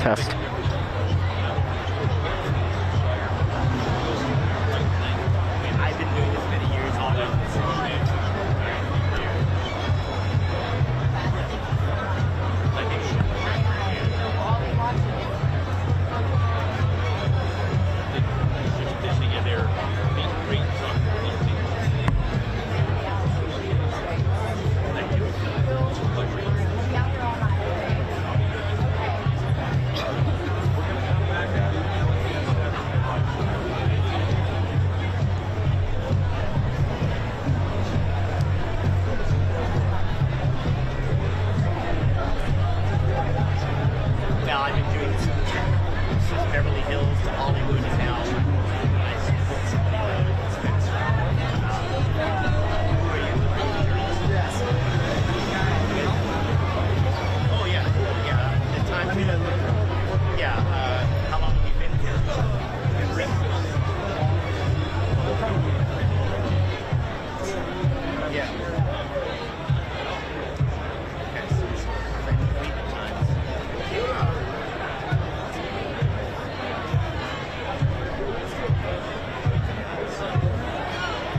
test. I've been doing this many years. All Now I've been doing this since Beverly Hills to Hollywood, and now I support somebody like Spencer. Who are you? Oh yeah, yeah. The time, yeah. How long have you been here? Yeah. Okay, so it's like 3 times.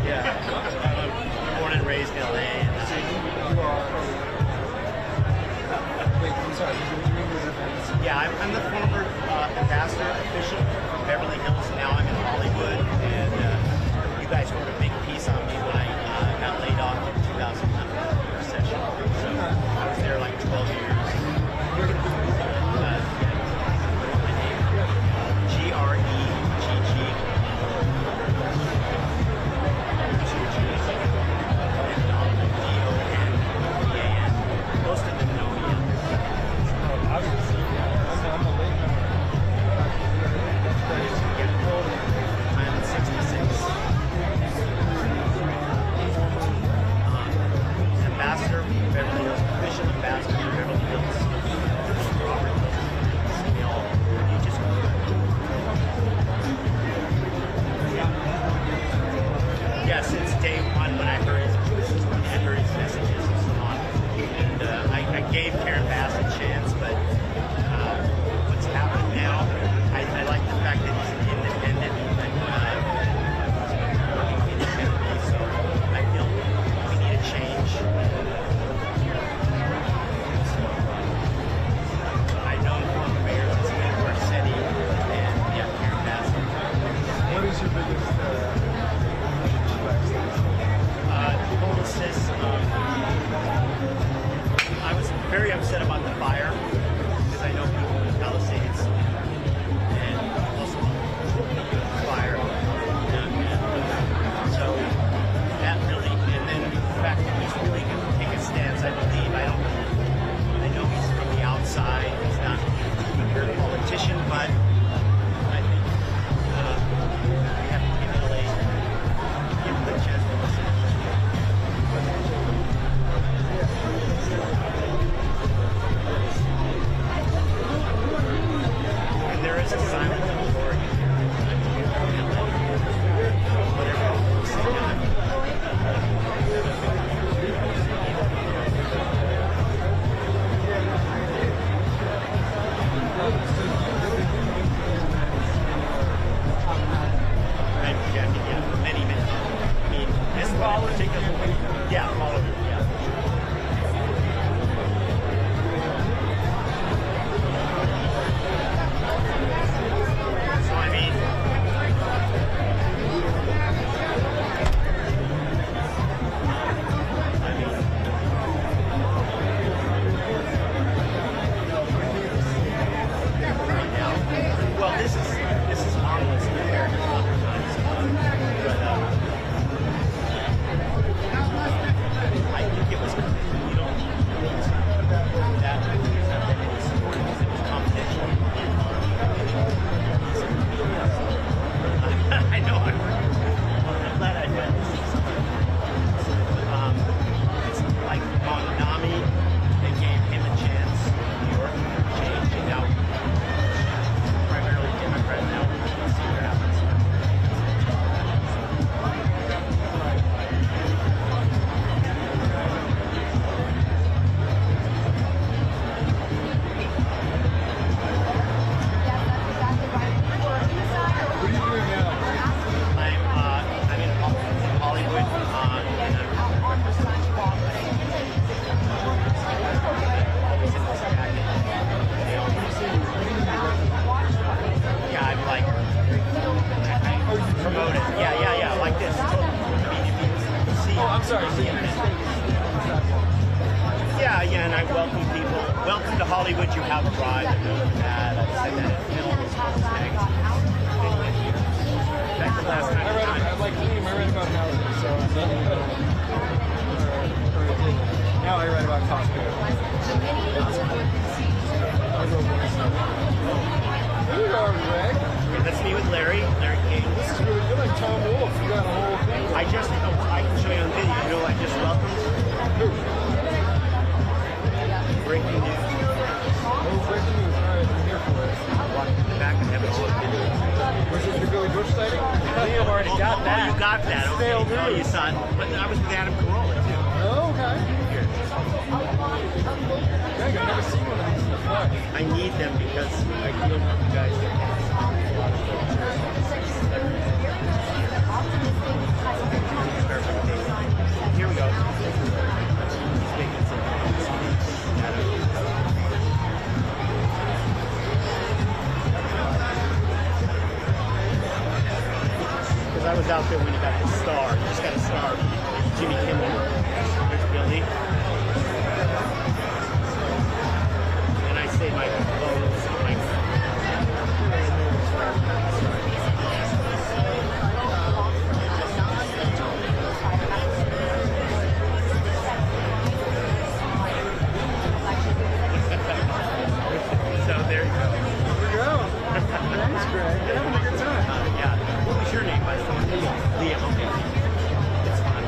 Yeah, I'm born and raised in LA. Yeah, I'm the former ambassador official from Beverly Hills. Now I'm in Hollywood, and you guys wrote a big piece on me when I got laid off in 2009 recession. So I was there like 12 years. G-R-E-G-G. D-O-N-D-A-N. Most of them know me. I'm 66. Ambassador for Beverly Hills, official ambassador for Beverly Hills. Robert Hills. They all, you just yeah, since day one when I heard his messages and so on. And I gave Karen Bass a chance, but what's happened now, I like the fact that he's independent and working independently, so I feel we need a change. So I've known former mayors as Steve Garcetti and Karen Bass. What is your biggest homelessness. I was very upset about the fire because I know people in the Palisades and also the fire. So that really, and then the fact that he's really going to take a stance, I believe. I know he's from the outside. He's not a politician, but I think we have to give LA give him a chance to listen. Yeah, and I welcome people. Welcome to Hollywood, you have arrived. I know that. I've said that in films. In fact, the last time I like Liam, I read about houses, so now I read about Costco. Here you are, Greg. That's me with Larry King. This is really good, like Tom Wolfe. You got a whole thing. I can show you on video. You know, I just welcomed. Breaking news. Oh, breaking news. All right, I'm here for it. Walking in the back and having a look into it. Was this the Billy Bush sighting? Liam already got that. Oh, you got that. Okay. Stale Oh, you news. saw it. But I was with Adam Carolla, too. Oh, okay. Here. Greg, I've never seen one of these in the flesh. I need them because I feel you guys get Here we go. He's making some because I was out there when he got the star. He just got a star. Jimmy Kimmel. There's Billy. And I say my clothes. So there you go. Here we go. Thanks, Greg. You're having a good time. Yeah. What was your name, by the way? Liam. Okay. It's fun.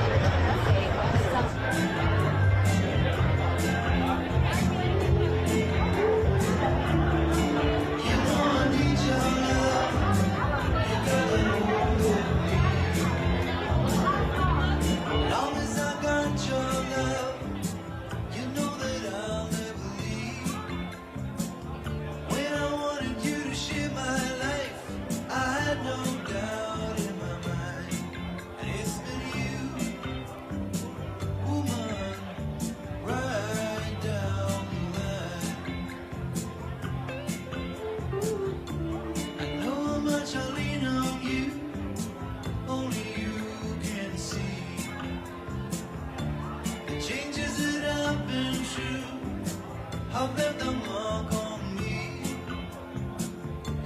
Long as I got your love, you know that I'll never leave. When I wanted you to share my life, I had no doubt in my mind. And it's been you, woman, right down the line. I know how much I lean on you, only you can see. The changes that I've been through have left a mark on me.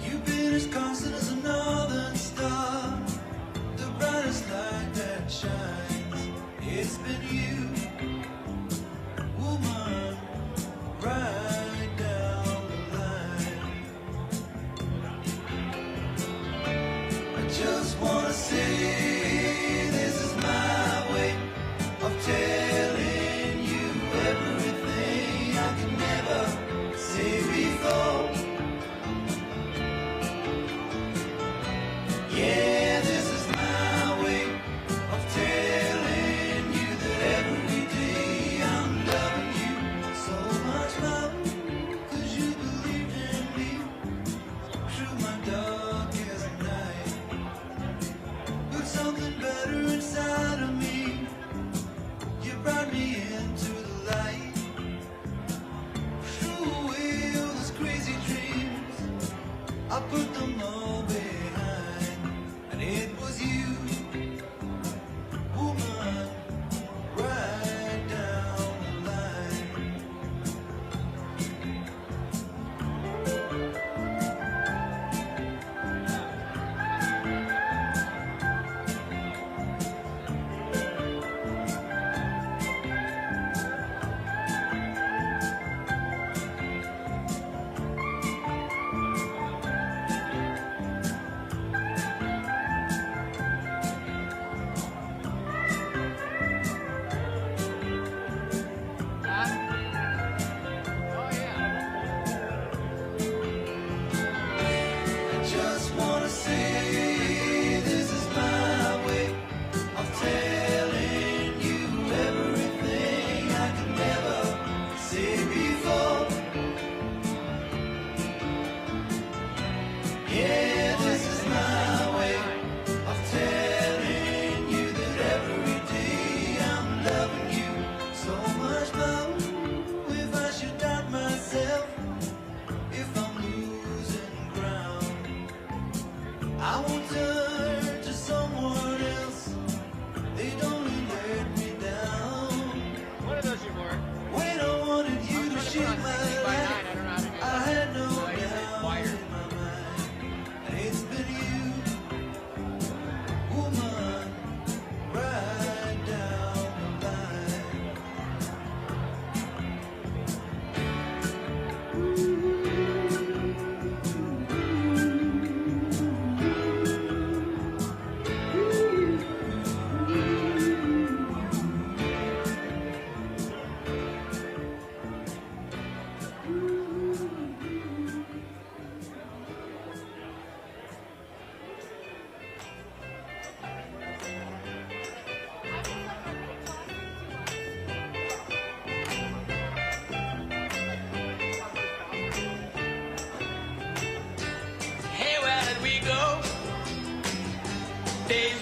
You've been as constant as a northern star, the brightest light that shines. It's been you, woman, right down the line. I just wanna say this is my way of telling you everything I could never say before. Yeah, this is my way of telling you that every day I'm loving you so much more, 'cause you believed in me through my darkest night. Put something better inside of me. You brought me into the light. Threw away all those crazy dreams. I put them all behind. And it was you, woman, right down the line. I just wanna say this is my way of telling you everything I could never say before. Yeah, this is my way of telling you that every day I'm loving you so much more. If I should doubt myself, if I'm losing ground, I won't turn to someone else. They'd only let me down. What are those you wore? When I want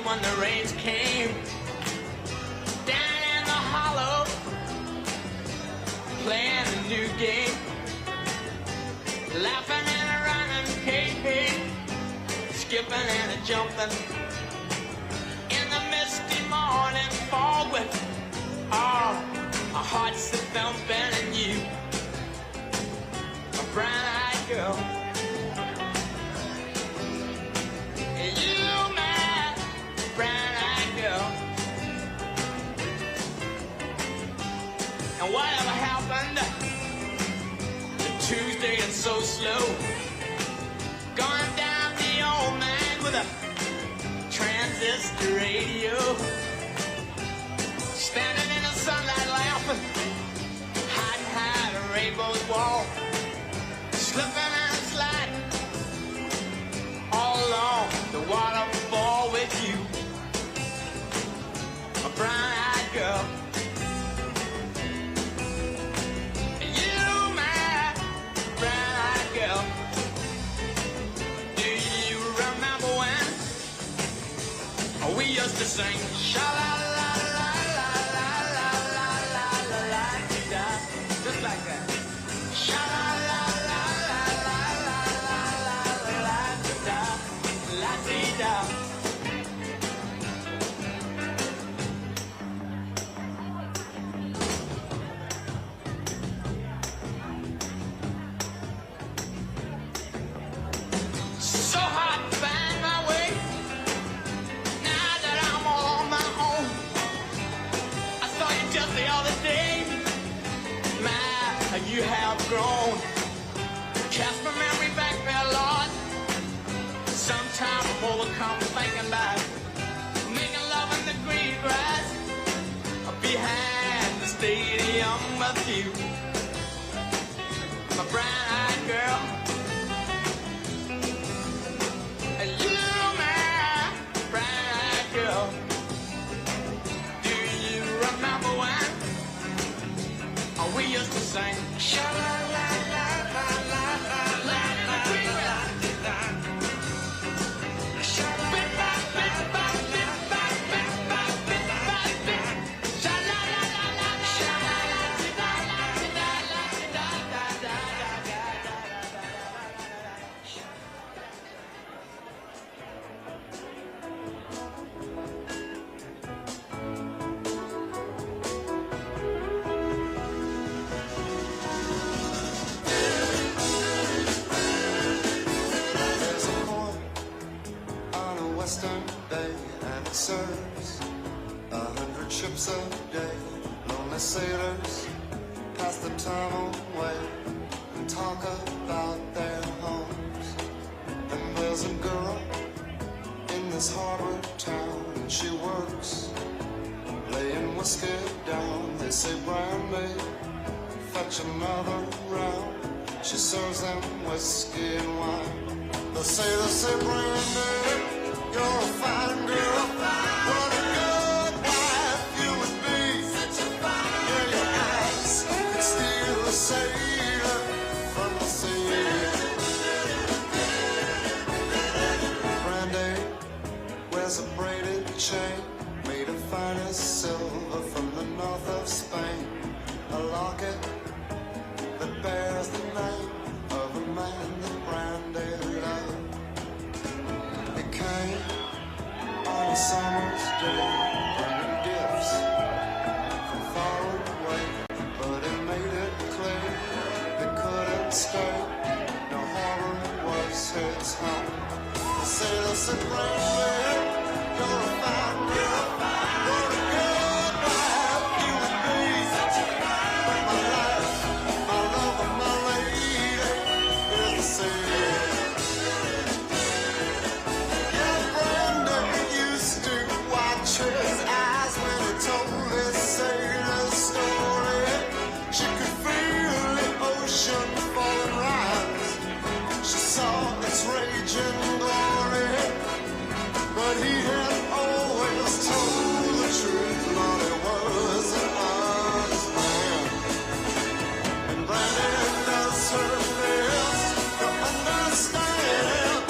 when the rains came down in the hollow, playing a new game, laughing and a running, hey, hey, skipping and a jumping in the misty morning fog with all our hearts that thumping and you, a brown-eyed girl. You, my brown-eyed girl. And whatever happened to Tuesday and so slow, going down the old man with a transistor radio, standing in the sunlight laughing, hiding a rainbow's wall, slipping and sliding all along the waterfall with you, a brown-eyed girl. You, my brown-eyed girl. Do you remember when we used to sing sha-la-la-la-la-la-la-la-la-la-la-la-la-la-la, just like that. Sha-la-la-la-la-la-la-la-la-la-la-la-la-la. So hard to find my way now that I'm all on my own. I saw you just the other day. My, you have grown. Cast my memory back there, Lord. Sometime I'm overcome thinking about making love in the green grass behind the stadium with you, my brown-eyed girl. And you, my brown-eyed girl. Do you remember when we used to sing sha-la-la-la-la-la-la-la in the green grass? There's a port on a western bay, and it serves 100 ships a day. Lonely sailors pass the time away and talk about their homes. And there's a girl in this harbor town, and she works laying whiskey down. They say, Brandy, fetch another round. She serves them whiskey and wine. They say, Brandy, you're a fine girl. What a good wife you would be. Yeah, your eyes could steal a sailor from the sea. Brandy wears a braided chain made of finest silver from the north of Spain. A locket that bears the name of a man that Brandy loved. It came on a summer's day, bringing gifts from far away, but it made it clear they couldn't stay. No harbor was his home. The sailor said, Brandy, you're a fine girl. What a good wife you would be. But my life, my love, and my lady is the same. Yeah, Brandy used to watch his eyes when he told his sailor story. She could feel the ocean fall and rise. She saw its raging glory, but he had always told the truth. Lord, it was an honest man. And Brandy does her best to understand.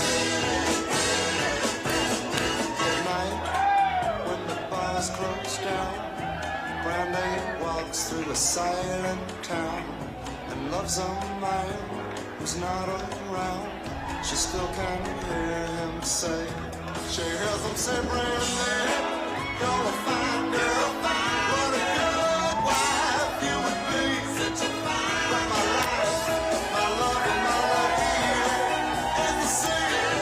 At night, through a silent town and loves a man who's not around. She still can hear him say, she hears him say, Brandy, you're a fine girl, what a good wife you would be. Such a fine, but my life, my love and my lady is the same.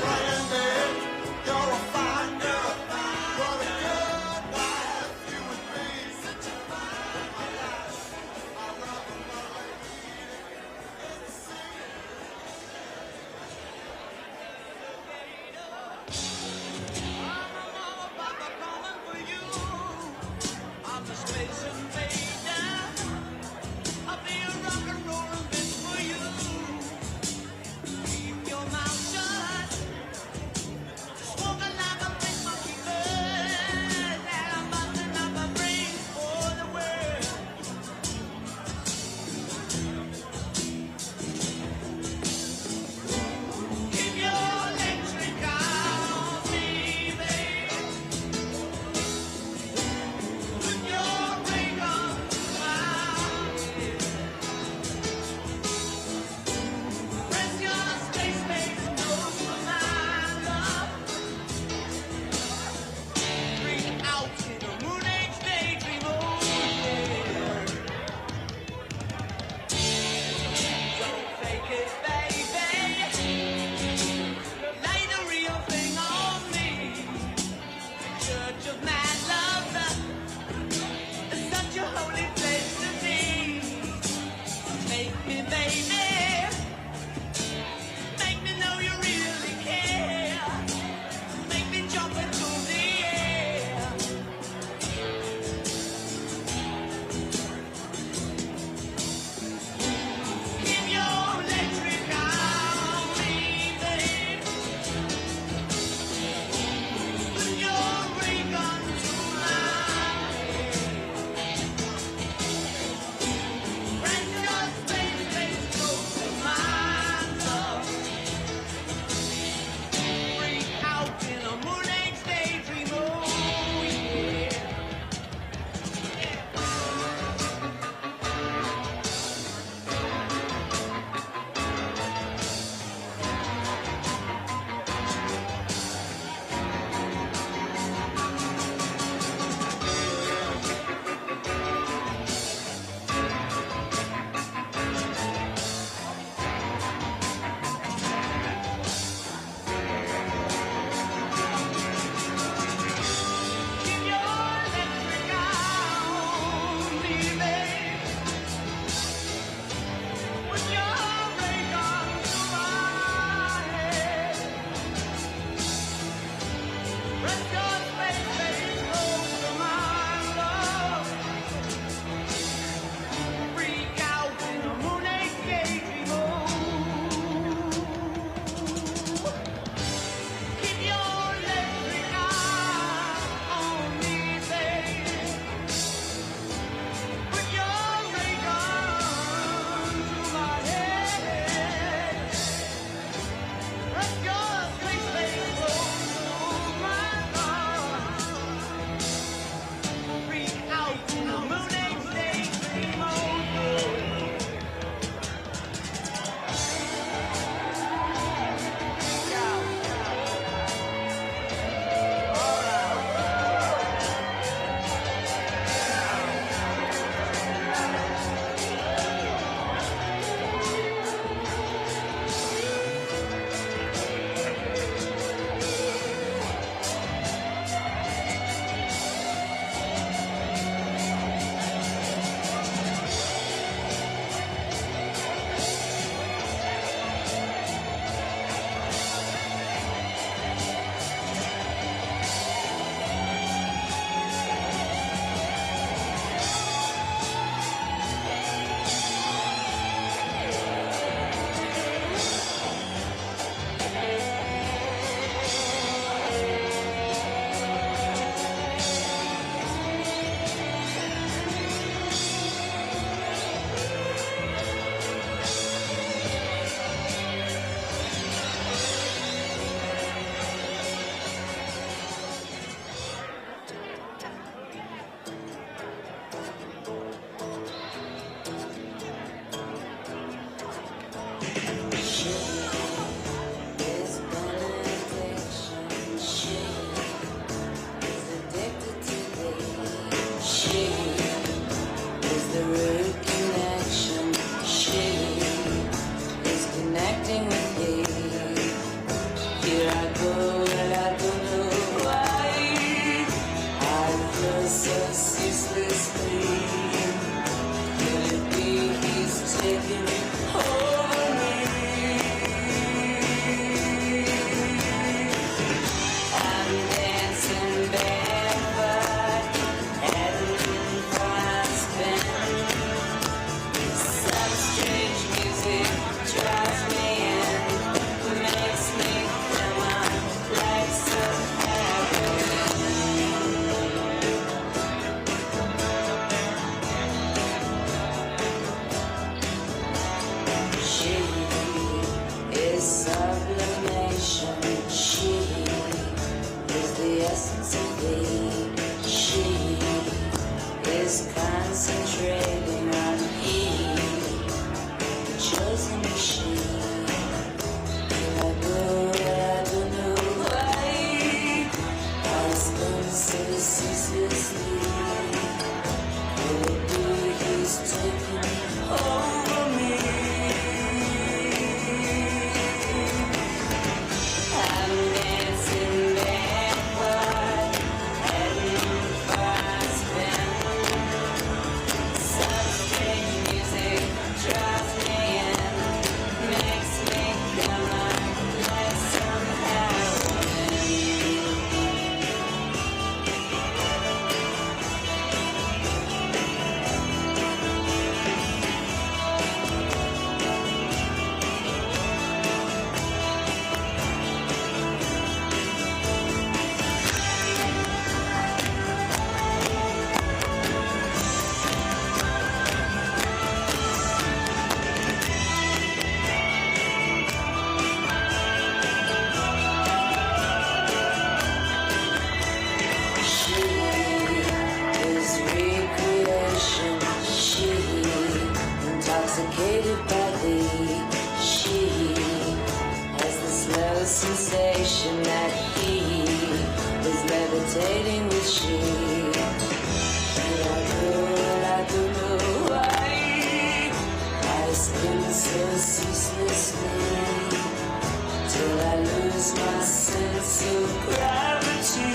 Brandy, you're a fine girl, what a good wife you would be. Such a fine, my life, my love and my lady is the same. the root connection. She is connecting with me. Here I go and I don't know why. I feel so ceaselessly. Could it be he's taking over me? I'm dancing barefoot, heading for a spin. Some strange music drives me in, makes me come on like some heroin. She is sublimation. She is the essence of me. She is concentrating on he, the chosen machine. Here I go, I don't know why. I spend so ceaselessly. Could it be he's taking over me? I'm dancing barefoot, heading for a spin. Some strange music draws me in, makes me come on like some heroin. She is recreation. She intoxicated by thee. She has the slow sensation that he is levitating with she. And I go and I don't know why. I spin so ceaselessly till I lose my sense of gravity.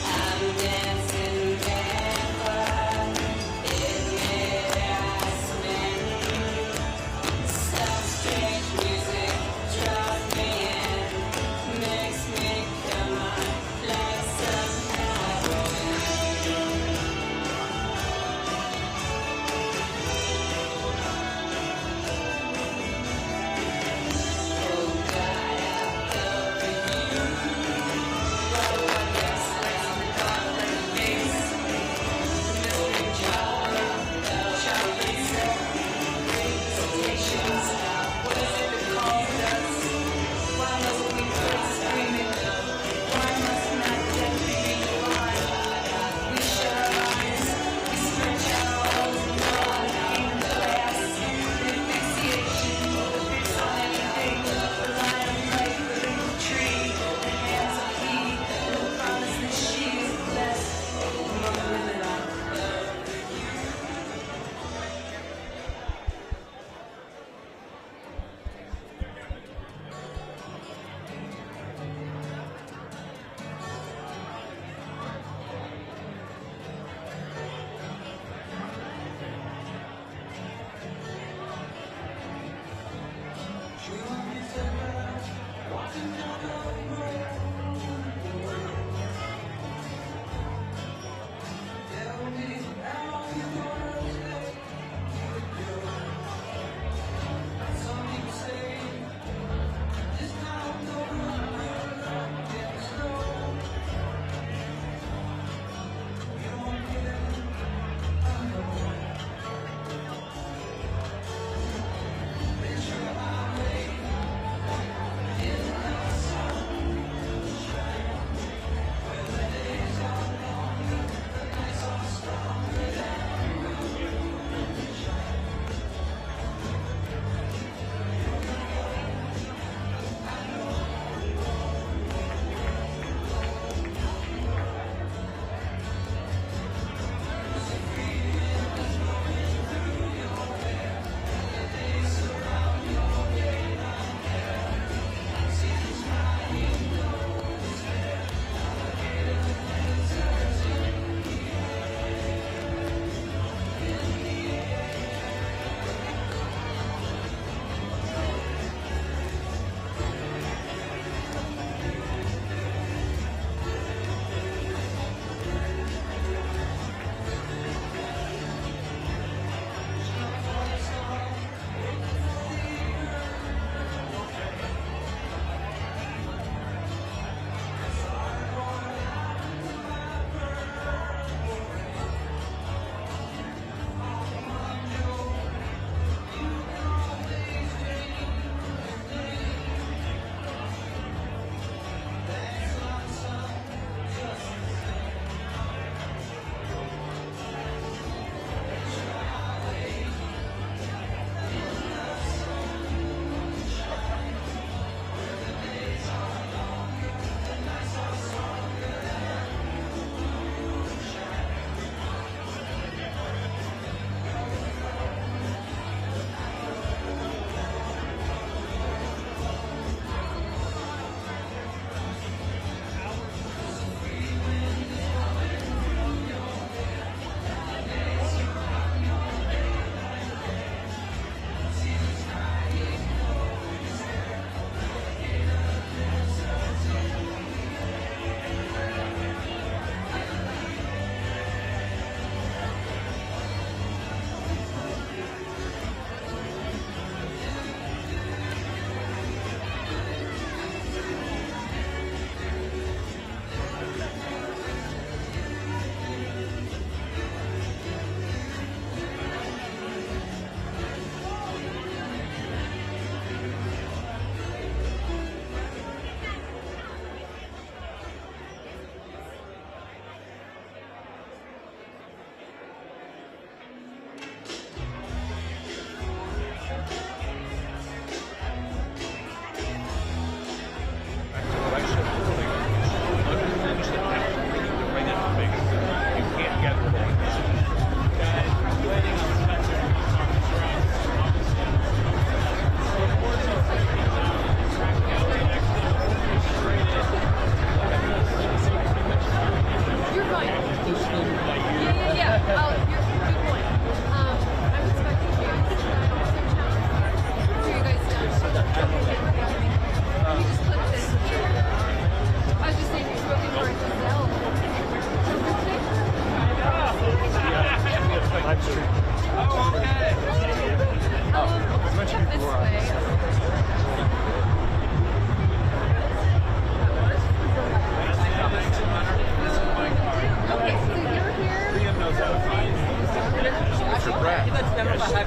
I'm dancing barefoot in mid-air spin. Some strange music draws me in,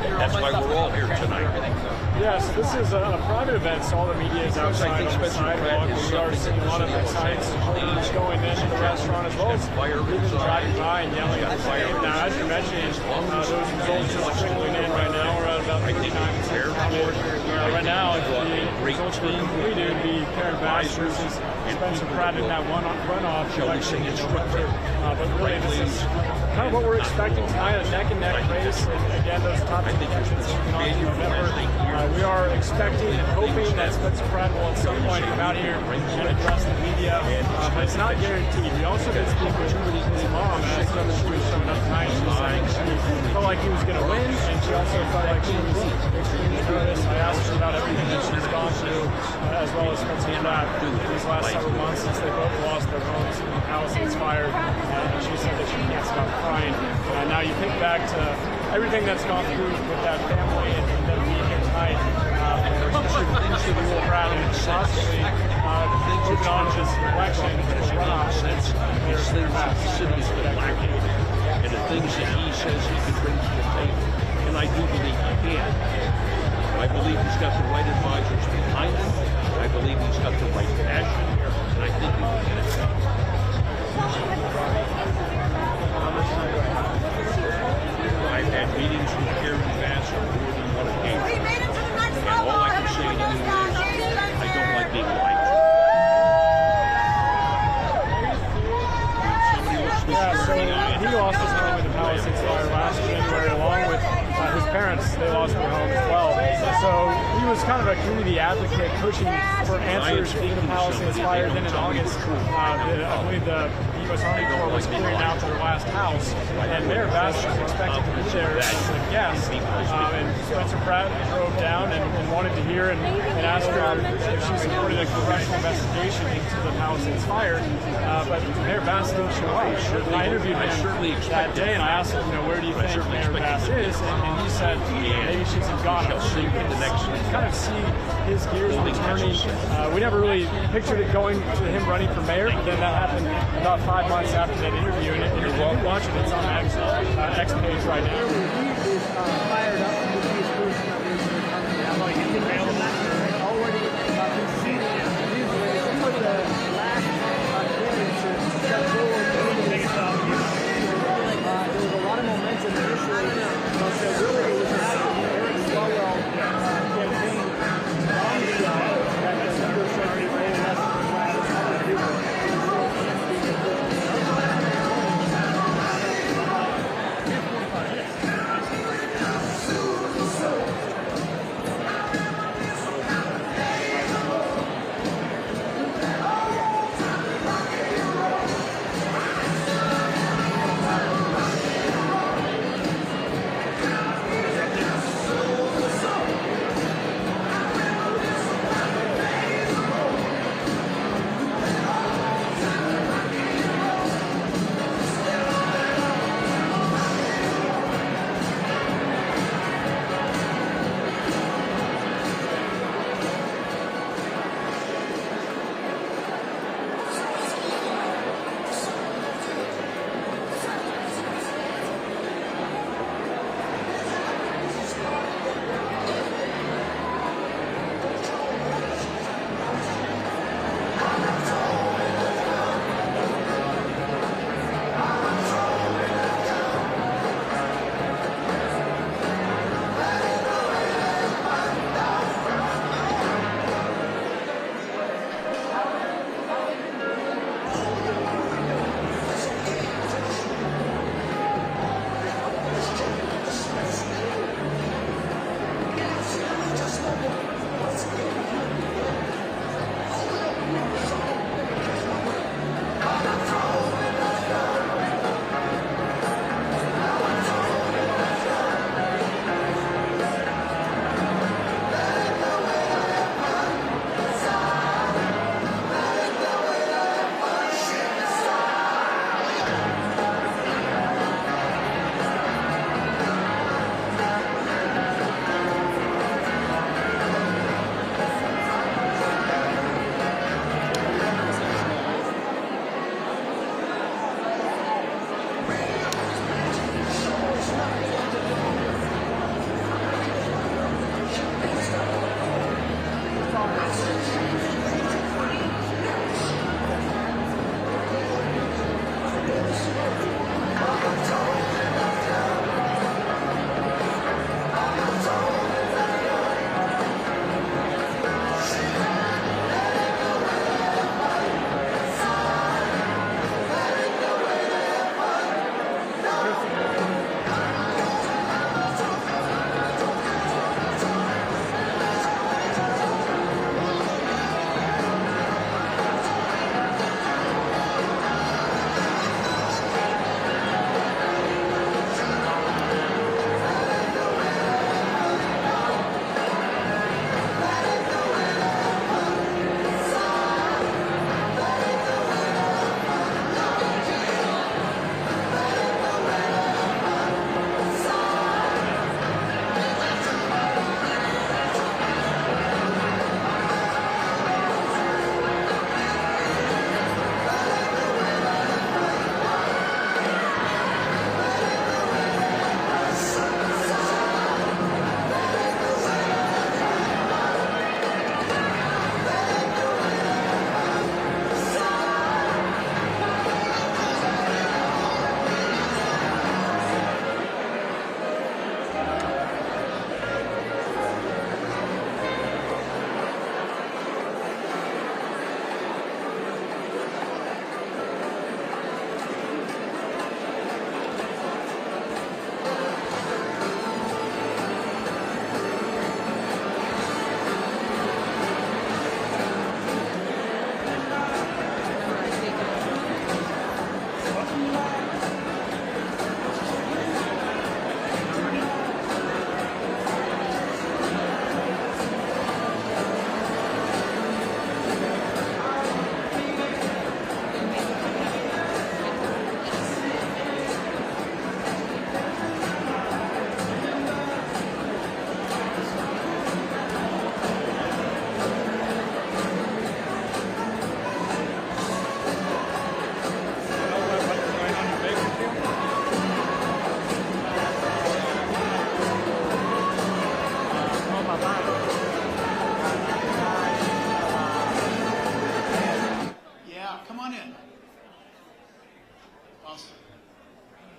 That's why we're all here tonight. Yeah, so this is a private event, so all the media is outside on the sidewalk. We are seeing a lot of excited supporters going into the restaurant as well as even driving by and yelling at the fire. Now, as you mentioned, those results are trickling in right now. We're at about 39%. Right now, if the results were completed, it would be Bass versus Spencer Pratt in that runoff. But really, this is kind of what we're expecting tonight, a neck-and-neck race. And again, those top contenders moving on to November. We are expecting and hoping that Spencer Pratt will at some point come out here and address the media, but it's not guaranteed. We also did speak with his mom, as she was showing up tonight. She was saying she felt like he was going to win, and she also felt like she was extremely nervous. I asked her about everything that she's gone through, as well as Spencer Pratt these last several months since they both lost their homes in the Palisades fire, and she said that she can't stop crying. Now you think back to everything that's gone through with that family and them being here tonight, into the Will Pratt and possibly moving on to this election, this runoff. The city is lacking, and the things that he says he could bring to the table, and I do believe he can. I believe he's got the right advisors behind him. I believe he's got the right passion, and I think he can get it done. I've had meetings with Karen Bass on more than one occasion. And all I can say to you is, I don't like being liked. Yeah, so he lost his home in the Palisades fire last January, along with his parents. They lost their home as well. So he was kind of a community advocate pushing for answers in the Palisades fire. Then in August, I believe the U.S. Army Corps was clearing out their last house, and Mayor Bass was expected to be there as a guest. And Spencer Pratt drove down and wanted to hear and asked her if she supported a congressional investigation into the Palisades fire. But Mayor Bass didn't show up. I interviewed him that day, and I asked him, where do you think Mayor Bass is? And he said maybe she's in Ghana. So you can kind of see his gears returning. We never really pictured it going to him running for mayor, but then that happened about 5 months after that interview, and if you're watching, it's on X page right now. Fired up with these groups that we I'm like, you can mail that already some of the last clearances that go there was a lot of momentum initially, but really it was Eric Swalwell campaign that the numbers started to roll less than what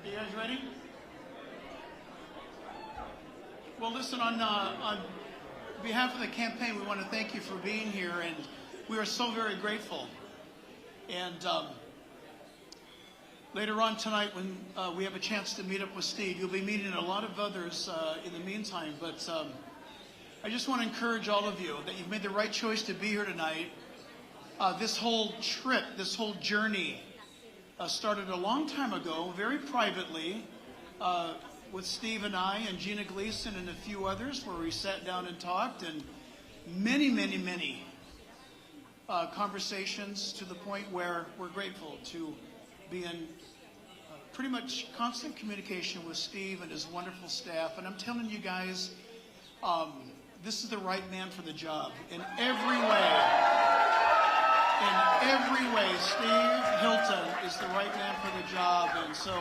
Are you guys ready? Well, listen, on behalf of the campaign, we want to thank you for being here, and we are so very grateful. And later on tonight, when we have a chance to meet up with Steve, you'll be meeting a lot of others in the meantime. But I just want to encourage all of you that you've made the right choice to be here tonight. This whole trip, this whole journey started a long time ago, very privately, with Steve and I and Gina Gleason and a few others, where we sat down and talked, and many, many, many conversations, to the point where we're grateful to be in pretty much constant communication with Steve and his wonderful staff. And I'm telling you guys, this is the right man for the job in every way. In every way, Steve Hilton is the right man for the job. And so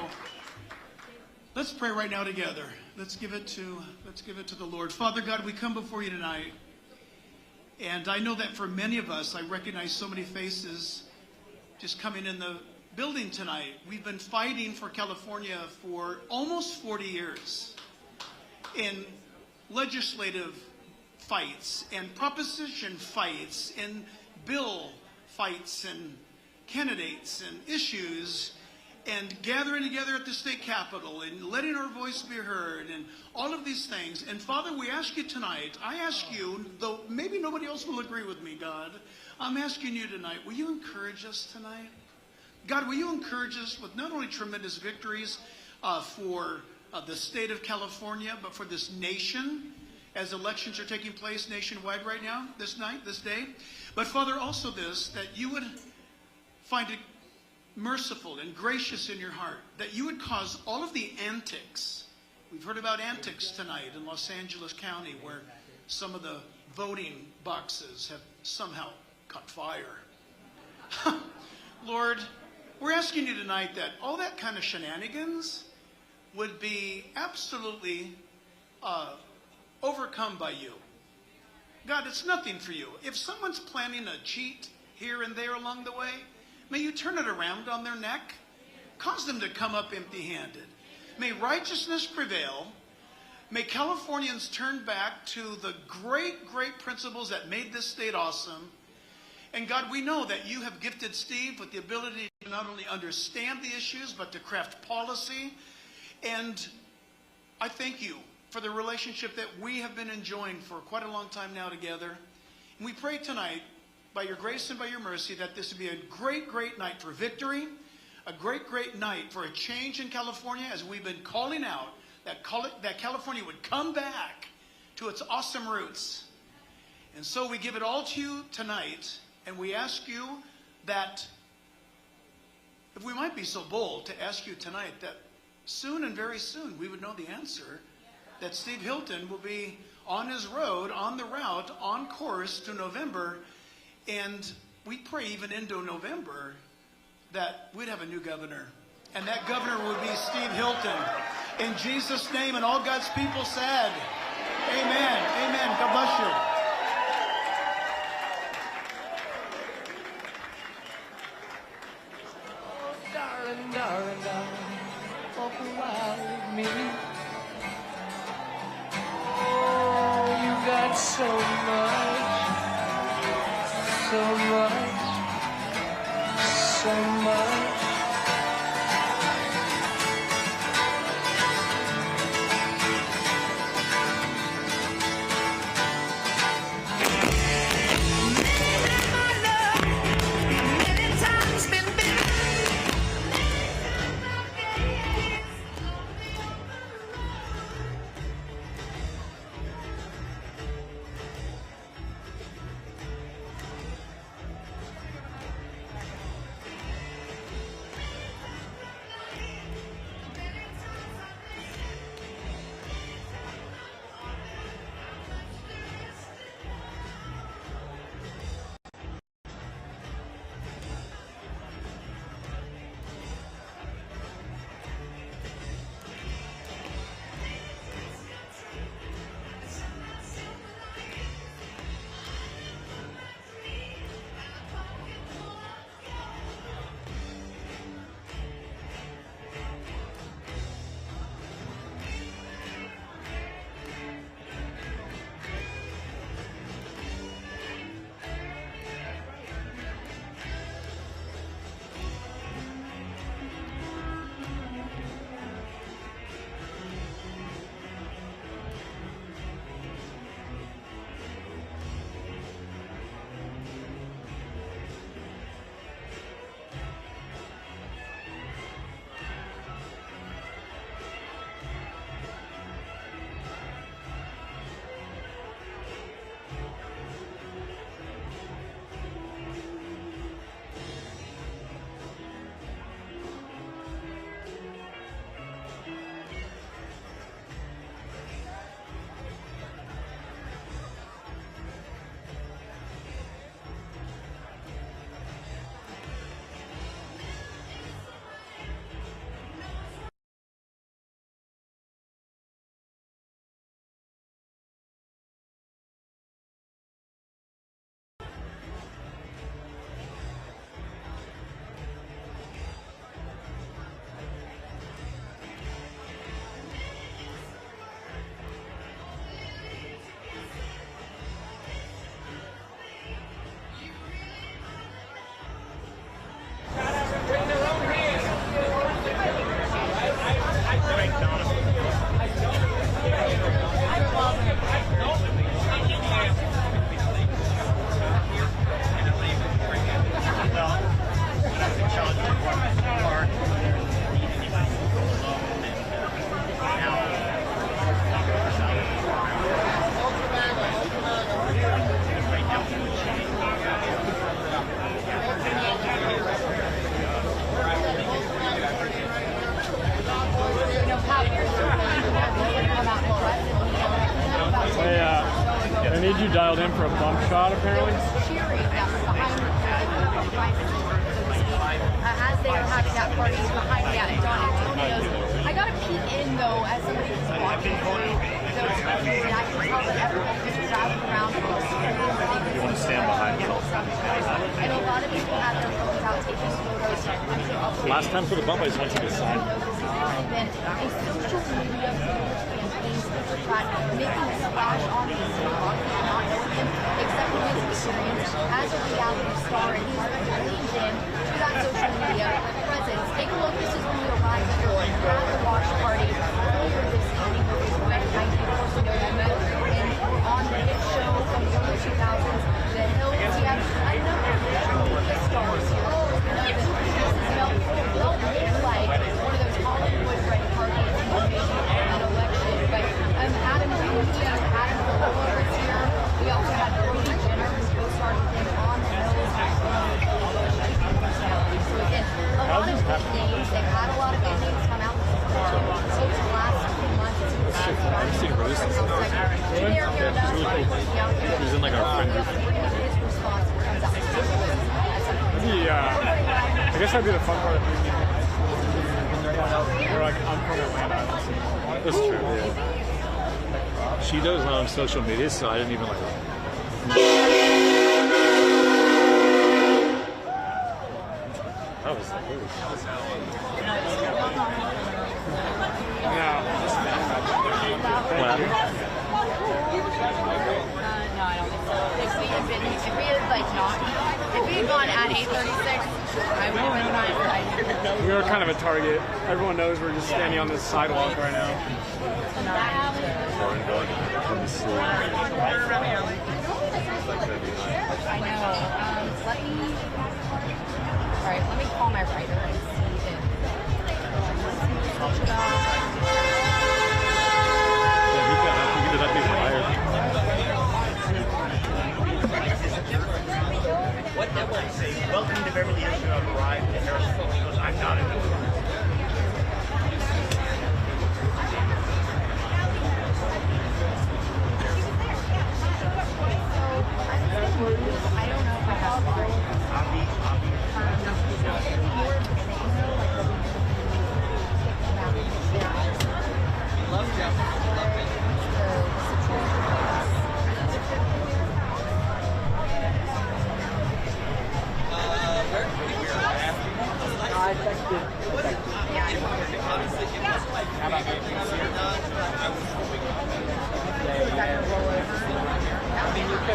let's pray right now together. Let's give it to the Lord. Father God, we come before you tonight. And I know that for many of us, I recognize so many faces just coming in the building tonight. We've been fighting for California for almost 40 years in legislative fights and proposition fights and bill fights and candidates and issues, and gathering together at the state capitol and letting our voice be heard and all of these things. And Father, we ask you tonight, I ask you, though maybe nobody else will agree with me, God, I'm asking you tonight, will you encourage us tonight? God, will you encourage us with not only tremendous victories for the state of California, but for this nation, as elections are taking place nationwide right now, this night, this day. But Father, also this, that you would find it merciful and gracious in your heart, that you would cause all of the antics. We've heard about antics tonight in Los Angeles County, where some of the voting boxes have somehow caught fire. Lord, we're asking you tonight that all that kind of shenanigans would be absolutely overcome by you. God, it's nothing for you. If someone's planning a cheat here and there along the way, may you turn it around on their neck. Cause them to come up empty-handed. May righteousness prevail. May Californians turn back to the great, great principles that made this state awesome. And God, we know that you have gifted Steve with the ability to not only understand the issues, but to craft policy. And I thank you for the relationship that we have been enjoying for quite a long time now together. And we pray tonight, by your grace and by your mercy, that this would be a great, great night for victory, a great, great night for a change in California, as we've been calling out that California would come back to its awesome roots. And so we give it all to you tonight, and we ask you that, if we might be so bold to ask you tonight, that soon and very soon we would know the answer, that Steve Hilton will be on his road, on the route, on course to November. And we pray even into November that we'd have a new governor. And that governor would be Steve Hilton. In Jesus' name, and all God's people said, amen. Amen. God bless you. Oh, darling, darling, darling, walk a while with me. Oh, you got so much. They need you dialed in for a bump shot, apparently. Cheering that was behind me, as they were having that party behind me at Don Antonio's. I got a peek in though as somebody was walking through those countries, and I could tell that everyone was driving around. You want to stand behind me? And a lot of people had their phones out taking photos. Last time for the bump, I just went to the side. And then a social media campaign, Spencer Pratt, making a splash on the scene, not knowing him, except for his experience as a reality star, and he's leaned in to that social media presence. Take a look. This is when we arrived at the watch party earlier this evening with his wife, 19, of course, we know that and on the hit show from the early 2000s, The Hills. We have a number of social media stars here. This is like one of those Hollywood red carpet movies an election. But Adam Carolla is here. We also had Brady Jenner, who co-starred with him on The Hills. So again, a lot of big names. They've had a lot of big names come out over the last few months. He's in like our friend group. I guess that'd be the fun part of it. We're like, I'm from Atlanta. That's true. Yeah. She does on social media, so I didn't even like it. That was like, holy shit. What happened? No, I don't think so. If we had gone at 8:36, I would have been fine. We were kind of a target. Everyone knows we're just standing on this sidewalk right now. I know. Let me call my writer and see if. What that will say, welcome to Beverly Hills, you have arrived at Harrisville. He goes, I'm not in the room. I don't know if I have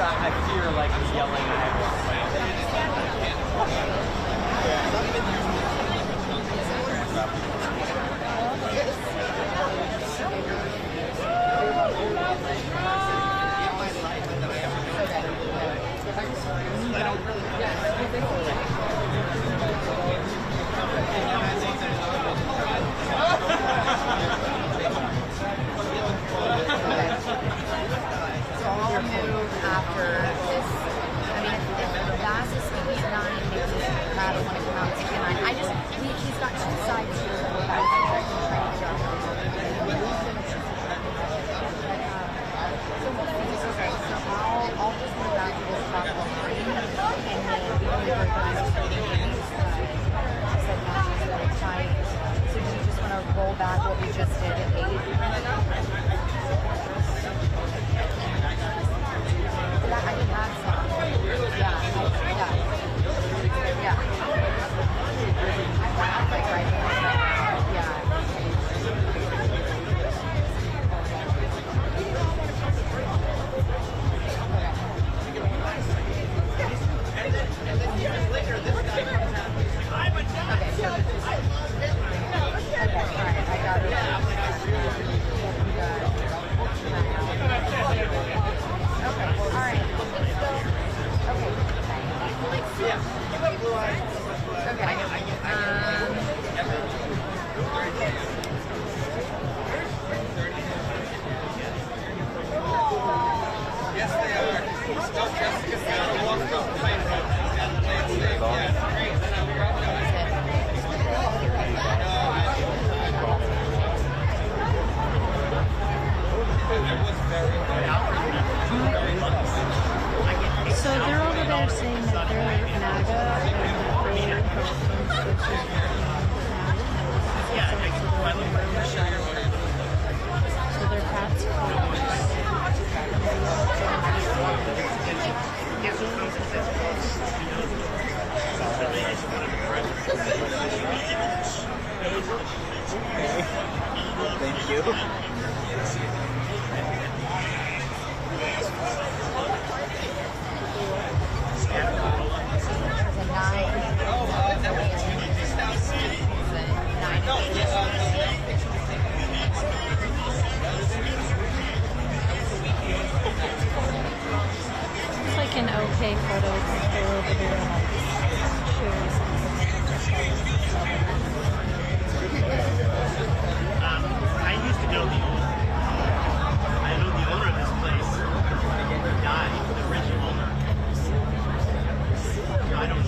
I fear like yelling after this. I mean, if Bass is speaking 9, maybe Pratt will want to come out and speak 9. He's got two sides here that we're trying to figure out. Okay, so I'll just go back to this top line, and then we can organize the meetings. I said not really tight. So do you just want to roll back what we just did at 8? I can add some. Yeah. Like right here. Yeah. Okay, alright, I got it. It's like an okay photo over here. I used to know the owner. I know the owner of this place. He died, the original owner. I don't know.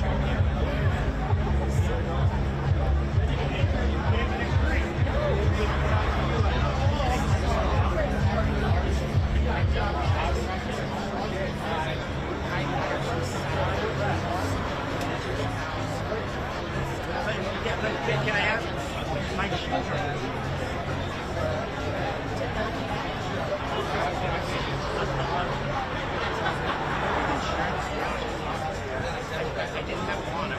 Can I ask? My shoes I didn't have one.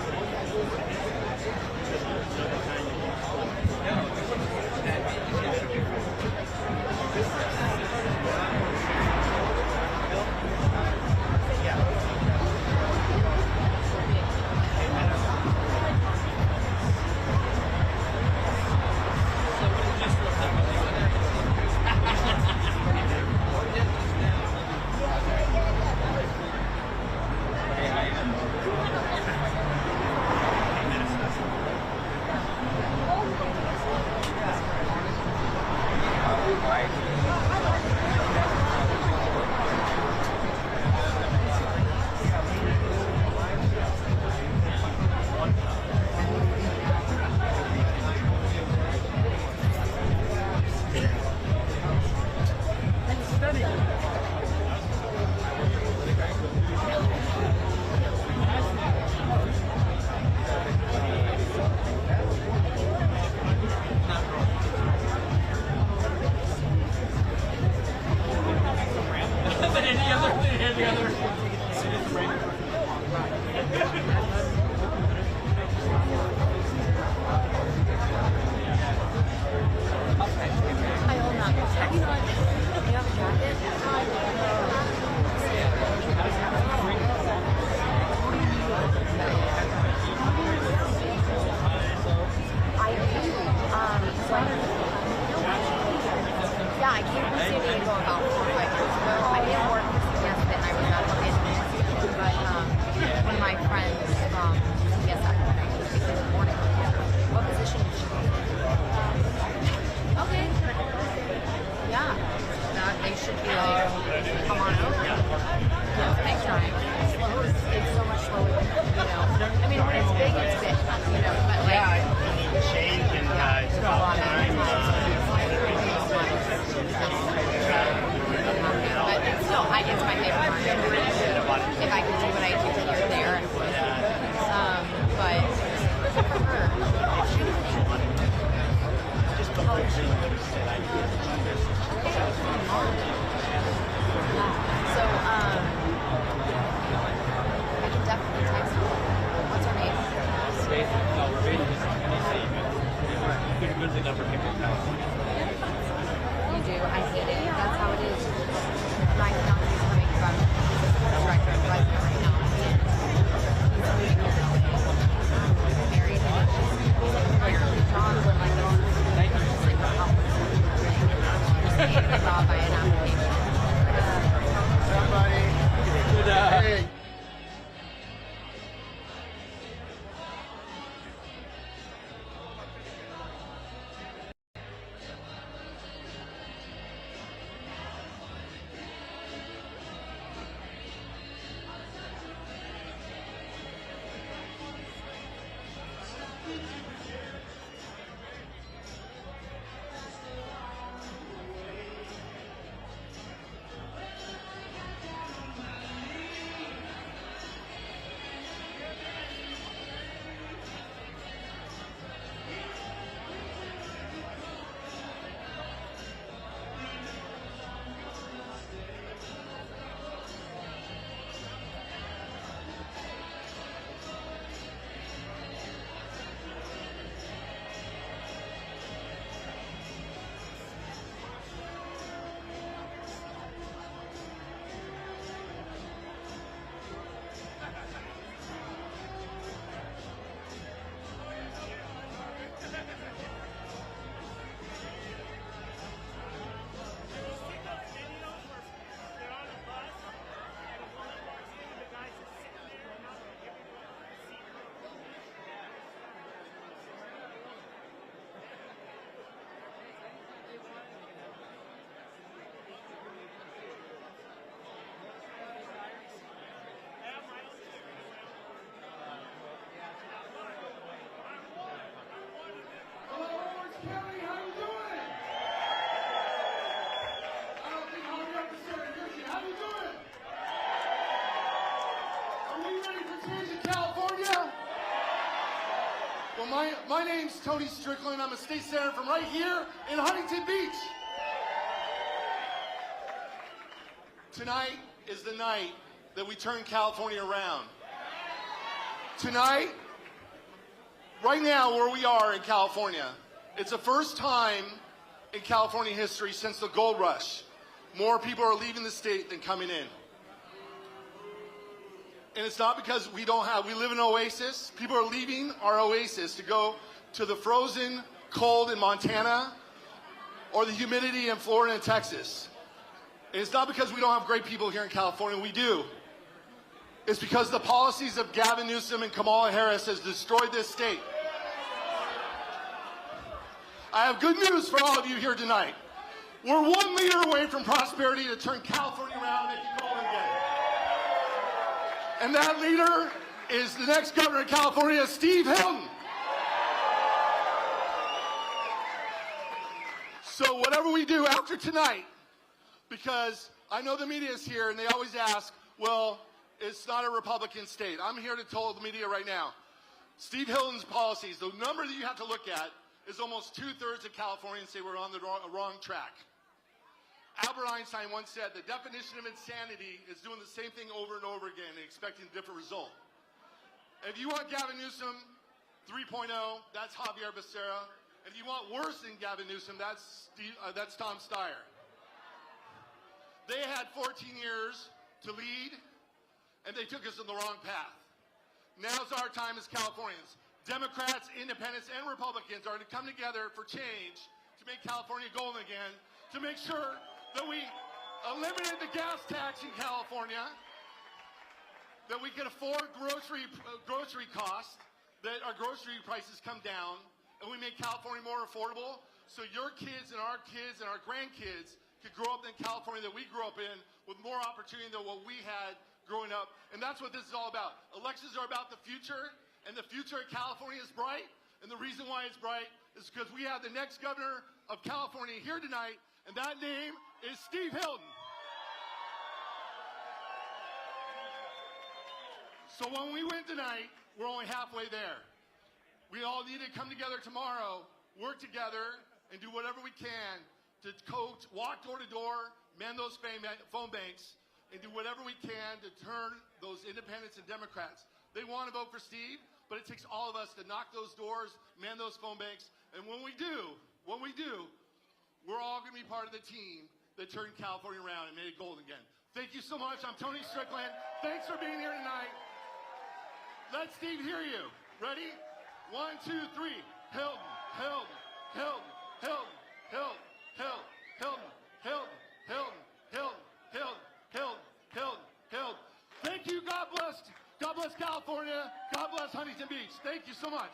Tony Strickland. I'm a state senator from right here in Huntington Beach. Tonight is the night that we turn California around. Tonight, right now where we are in California, it's the first time in California history since the gold rush, more people are leaving the state than coming in. And it's not because we live in an oasis. People are leaving our oasis to go to the frozen cold in Montana or the humidity in Florida and Texas. And it's not because we don't have great people here in California. We do. It's because the policies of Gavin Newsom and Kamala Harris has destroyed this state. I have good news for all of you here tonight. We're one leader away from prosperity to turn California around and make it golden again. And that leader is the next governor of California, Steve Hilton. So whatever we do after tonight, because I know the media is here and they always ask, well, it's not a Republican state. I'm here to tell the media right now. Steve Hilton's policies, the number that you have to look at is almost 2/3 of Californians say we're on the wrong track. Albert Einstein once said the definition of insanity is doing the same thing over and over again and expecting a different result. If you want Gavin Newsom 3.0, that's Xavier Becerra. If you want worse than Gavin Newsom, that's Tom Steyer. They had 14 years to lead, and they took us in the wrong path. Now's our time as Californians. Democrats, independents, and Republicans are to come together for change to make California golden again, to make sure that we eliminate the gas tax in California, that we can afford grocery costs, that our grocery prices come down, and we make California more affordable so your kids and our grandkids could grow up in California that we grew up in with more opportunity than what we had growing up. And that's what this is all about. Elections are about the future, and the future of California is bright. And the reason why it's bright is because we have the next governor of California here tonight, and that name is Steve Hilton. So when we win tonight, we're only halfway there. We all need to come together tomorrow, work together, and do whatever we can to walk door to door, mend those phone banks, and do whatever we can to turn those independents and Democrats. They want to vote for Steve, but it takes all of us to knock those doors, man those phone banks, and when we do, we're all going to be part of the team that turned California around and made it golden again. Thank you so much. I'm Tony Strickland. Thanks for being here tonight. Let Steve hear you. Ready? 1, 2, 3. Hilton, Hilton, Hilton, Hilton, Hilton, Hilton, Hilton, Hilton, Hilton, Hilton, Hilton, Hilton, Hilton, Hilton. Thank you. God bless. God bless California. God bless Huntington Beach. Thank you so much.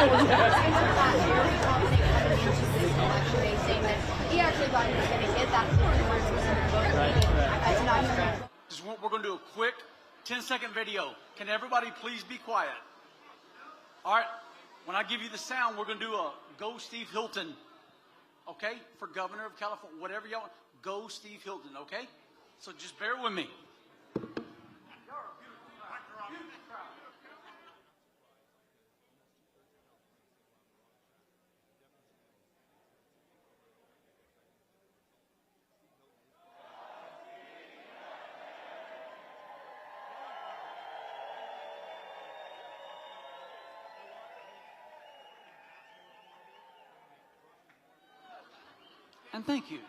that very confident coming into this election day, saying that he actually thought he was going to get that 51% vote to not hear. We're going to do a quick 10-second video. Can everybody please be quiet? All right. When I give you the sound, we're going to do a Go Steve Hilton. Okay? For Governor of California. Whatever y'all want. Go Steve Hilton. Okay? So just bear with me. And thank you.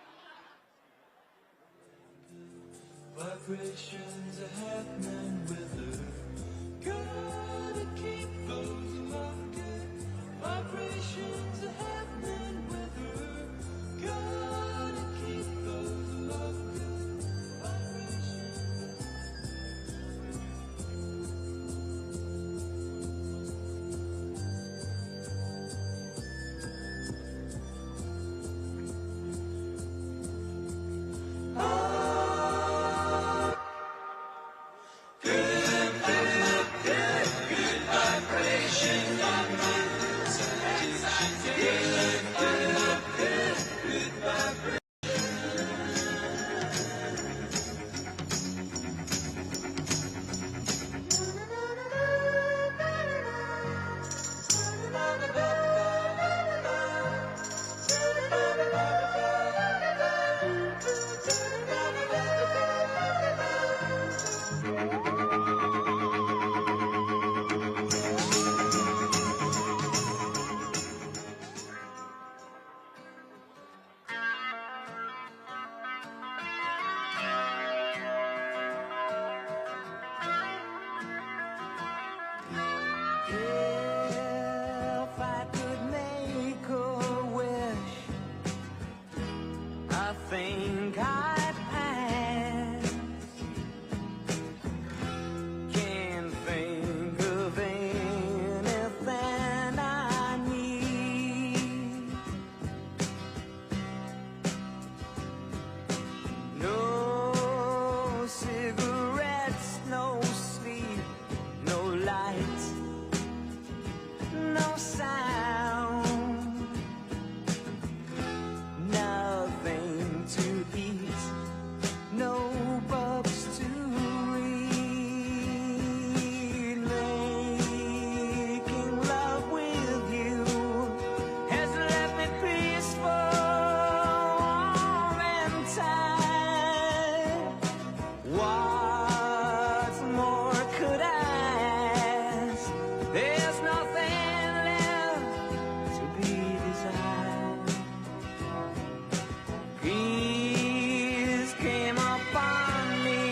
Vibrations are happening with her. Gotta keep those locked. Vibrations are happening with her. Gotta keep those locked. If I could make a wish, I think I'd pass. Can't think of anything I need. No cigarettes, no sleep, no lights, no sound, nothing to eat, no books to read. Making love with you has left me peaceful, warm and tight. What more could I ask? There's nothing left to be desired. Peace came upon me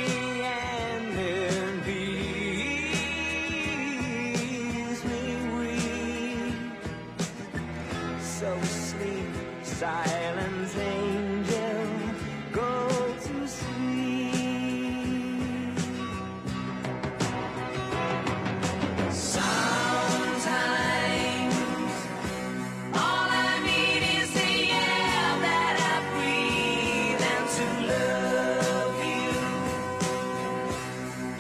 and then peace me weak. So sleep, silent angel, go to sleep. Sometimes all I need is the air that I breathe and to love you.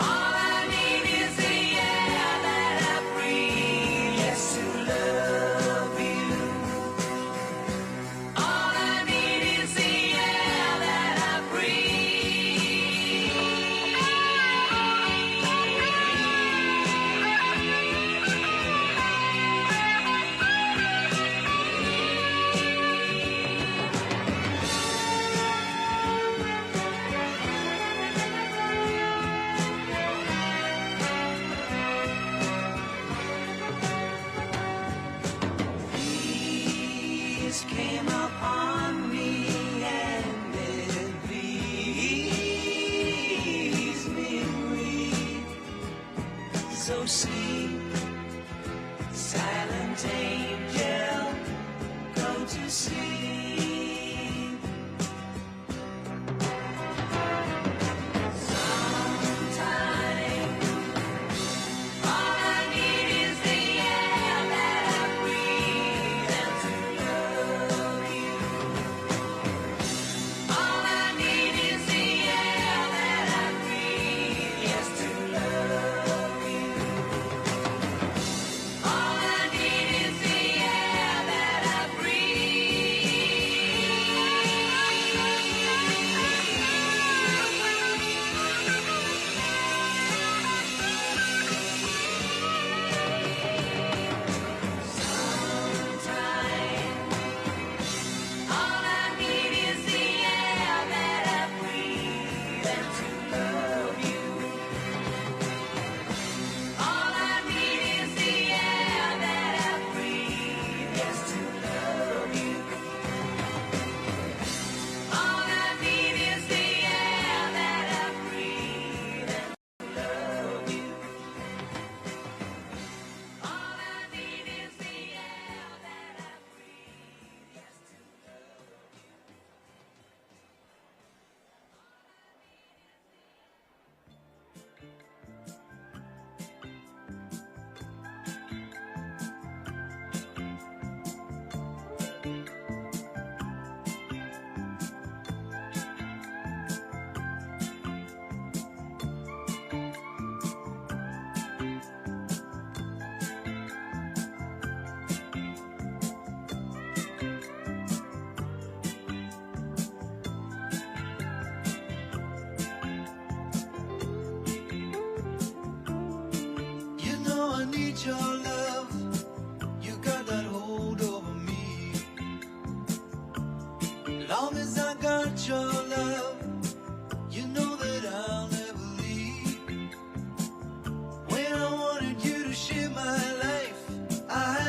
All I need is the air that I breathe, yes, to love you. All I need is the air that I Peace came upon me and it pleased me weak. So sleep, silent angel, go to sleep. Sometimes all I need is the air that I breathe.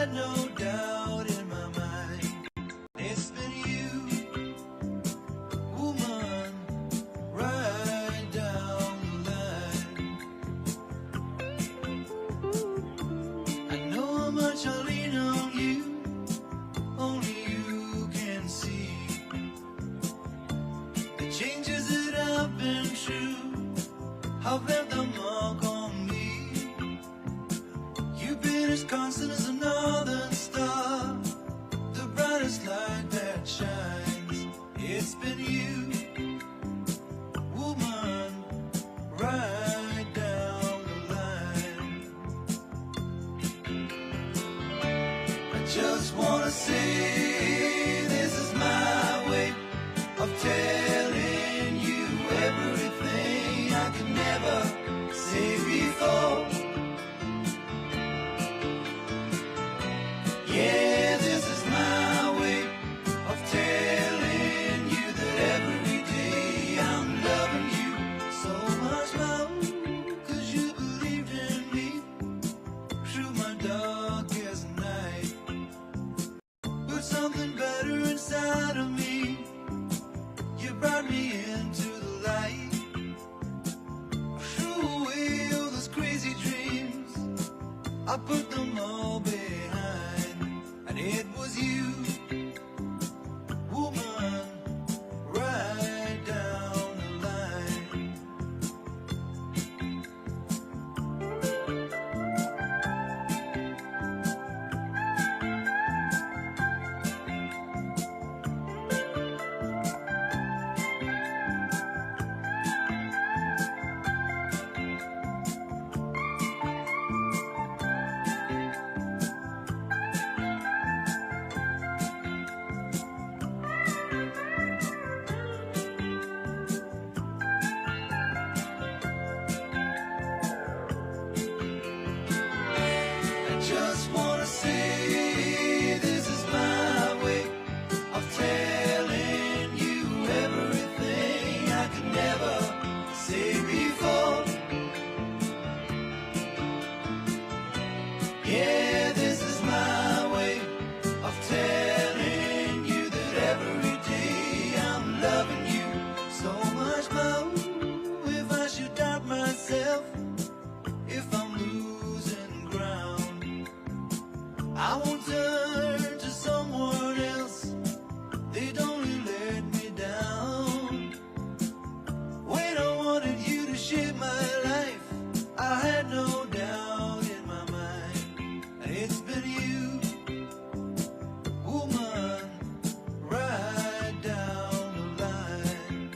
had no doubt in my mind. It's been you, woman, right down the line. I know how much I lean on you, only you can see the changes that have been true, have left a mark on me. You've been as constant as a northern star, the brightest light that shines. It's been you, woman, right down the line. I just wanna say this is my way of telling you everything I could never say before. Yeah, this is my way of telling you that every day I'm loving you so much more, 'cause you believed in me through my darkest night. Put something better inside of me, you brought me into the light. Threw away all those crazy dreams, I put them all behind. And it was you, woman, right down the line. I just wanna say this is my way of telling you everything I could never say before. Yeah, this is my way of telling you that every day I'm loving you so much more. If I should doubt myself, if I'm losing ground, I won't turn to someone else. They'd only let me down. When I wanted you to shape my life, I had no doubt in my mind. And it's been you, woman, right down the line.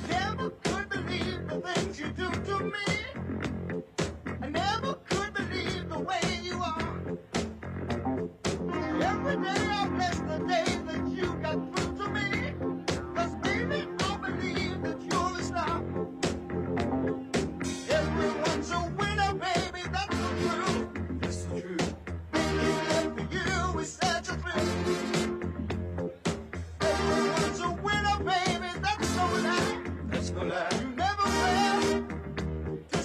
Never could believe the things you do to me. I never could believe the way you are. Every day I bless the day that you got through to me. 'Cause baby, I believe that you're the star. Everyone's a winner, baby, that's the truth. That's the truth. Being there for you is such a thrill. Everyone's a winner, baby, that's no lie. That's no lie. You never fail to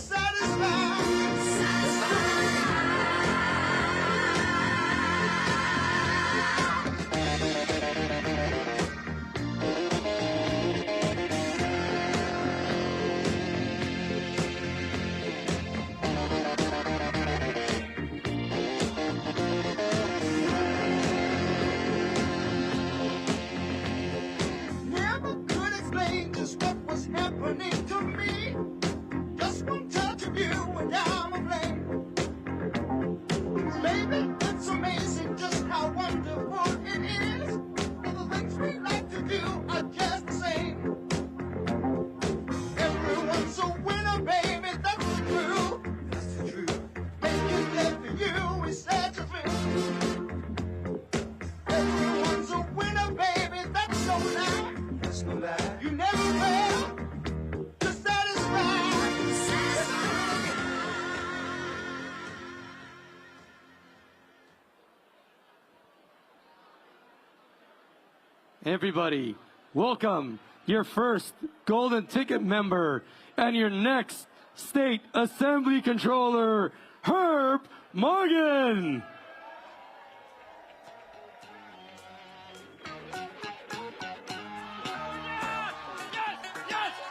Everybody, welcome your first golden ticket member and your next state assembly controller, Herb Morgan.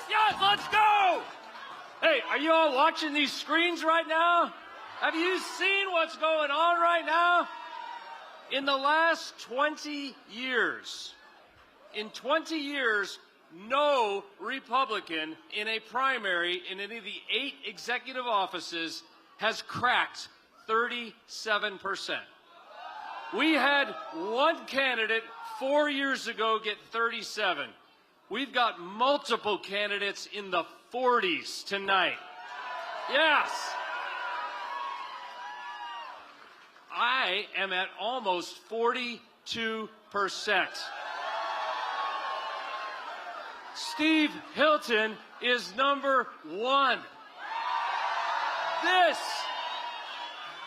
Yes, let's go! Hey, are you all watching these screens right now? Have you seen what's going on right now? In the last 20 years, no Republican in a primary in any of the 8 executive offices has cracked 37%. We had one candidate 4 years ago get 37. We've got multiple candidates in the 40s tonight. Yes. I am at almost 42%. Steve Hilton is number 1.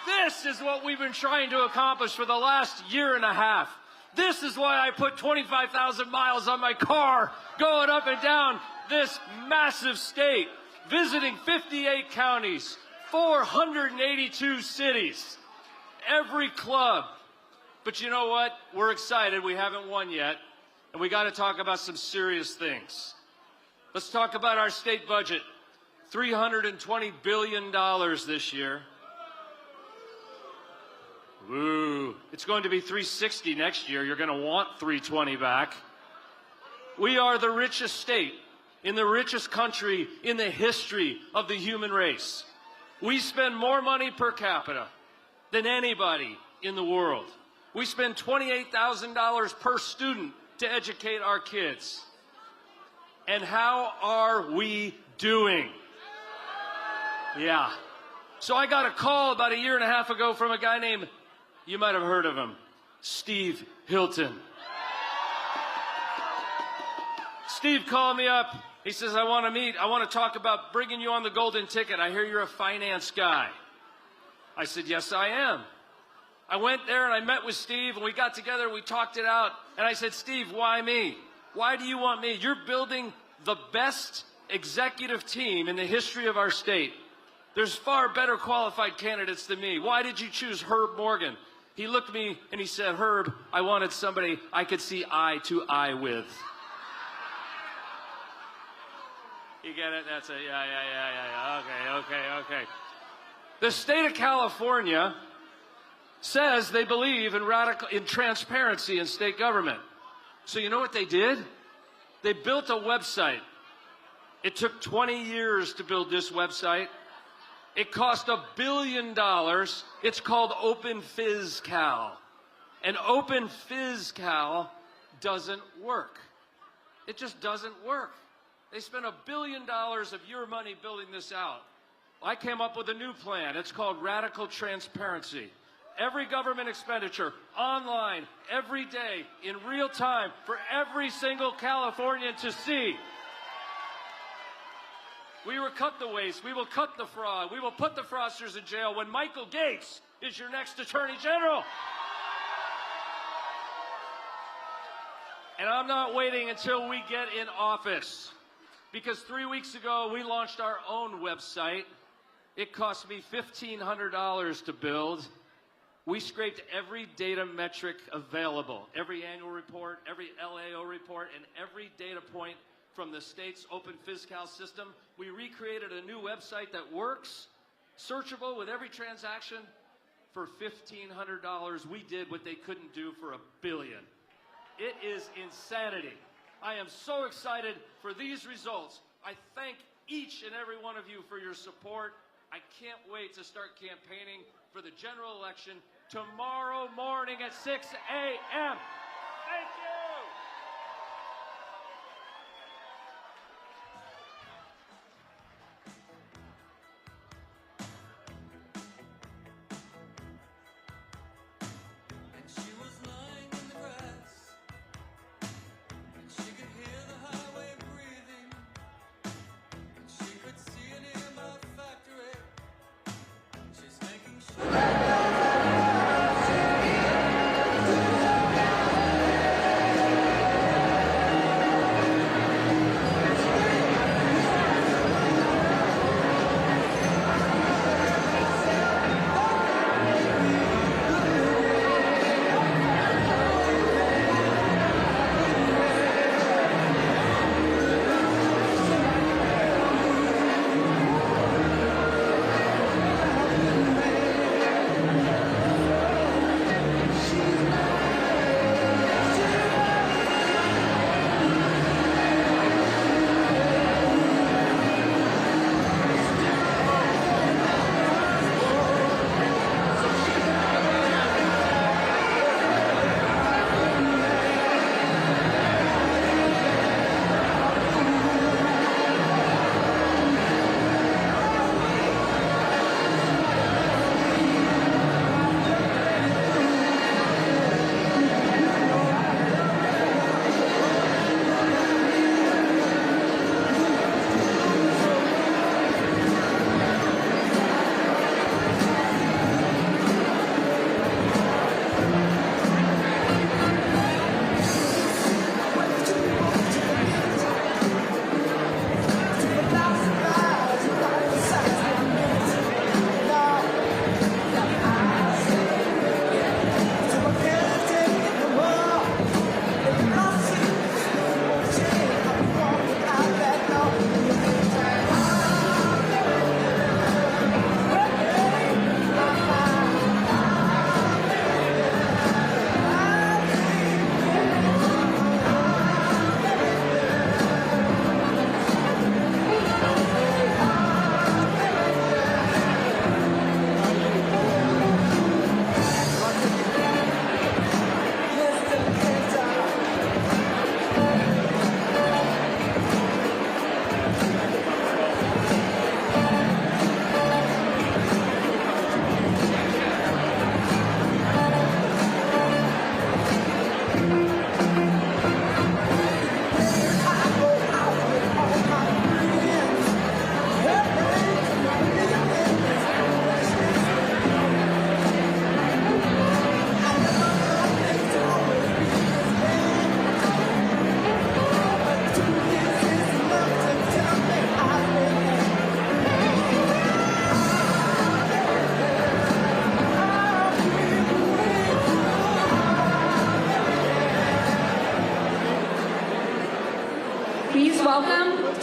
This is what we've been trying to accomplish for the last year and a half. This is why I put 25,000 miles on my car going up and down this massive state, visiting 58 counties, 482 cities, every club. But you know what? We're excited. We haven't won yet. And we got to talk about some serious things. Let's talk about our state budget. $320 billion this year. Ooh, it's going to be 360 next year. You're going to want 320 back. We are the richest state in the richest country in the history of the human race. We spend more money per capita than anybody in the world. We spend $28,000 per student to educate our kids. And how are we doing? Yeah. So I got a call about a year and a half ago from a guy named, you might have heard of him, Steve Hilton. Steve called me up. He says, I want to meet. I want to talk about bringing you on the golden ticket. I hear you're a finance guy. I said, yes, I am. I went there and I met with Steve and we got together, we talked it out. And I said, Steve, why me? Why do you want me? You're building the best executive team in the history of our state. There's far better qualified candidates than me. Why did you choose Herb Morgan? He looked at me and he said, Herb, I wanted somebody I could see eye to eye with. You get it? That's it. Yeah. Okay. The state of California says they believe in transparency in state government. So you know what they did? They built a website. It took 20 years to build this website. It cost $1 billion. It's called Open FizCal. And Open FizCal doesn't work. It just doesn't work. They spent $1 billion of your money building this out. I came up with a new plan. It's called Radical Transparency. Every government expenditure, online, every day, in real time, for every single Californian to see. We will cut the waste. We will cut the fraud. We will put the fraudsters in jail when Michael Gates is your next Attorney General. And I'm not waiting until we get in office. Because 3 weeks ago, we launched our own website. It cost me $1,500 to build. We scraped every data metric available, every annual report, every LAO report, and every data point from the state's Open FizCal system. We recreated a new website that works, searchable with every transaction. For $1,500, we did what they couldn't do for $1 billion. It is insanity. I am so excited for these results. I thank each and every one of you for your support. I can't wait to start campaigning for the general election tomorrow morning at 6 a.m. Thank you.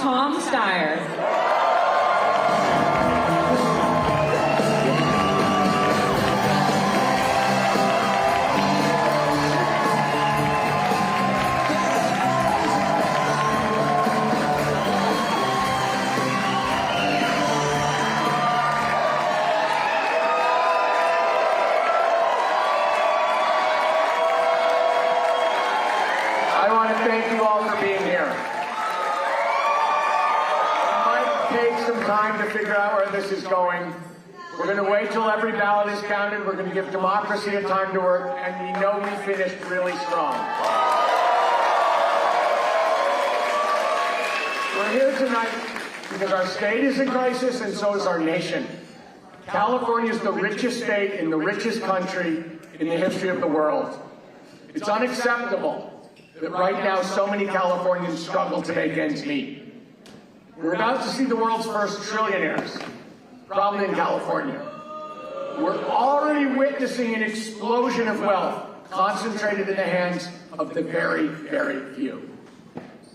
Tom Steyer. Thank you all for being here. It might take some time to figure out where this is going. We're going to wait till every ballot is counted. We're going to give democracy a time to work, and we know we finished really strong. We're here tonight because our state is in crisis, and so is our nation. California is the richest state in the richest country in the history of the world. It's unacceptable that right now so many Californians struggle to make ends meet. We're about to see the world's first trillionaires, probably in California. We're already witnessing an explosion of wealth concentrated in the hands of the very, very few.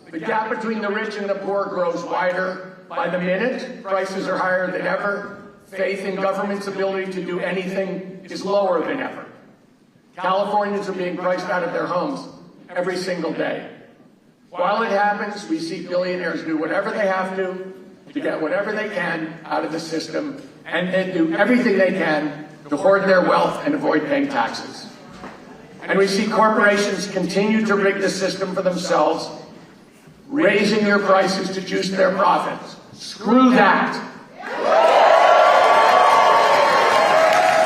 The gap between the rich and the poor grows wider by the minute. Prices are higher than ever. Faith in government's ability to do anything is lower than ever. Californians are being priced out of their homes every single day. While it happens, we see billionaires do whatever they have to get whatever they can out of the system and do everything they can to hoard their wealth and avoid paying taxes. And we see corporations continue to rig the system for themselves, raising their prices to juice their profits. Screw that.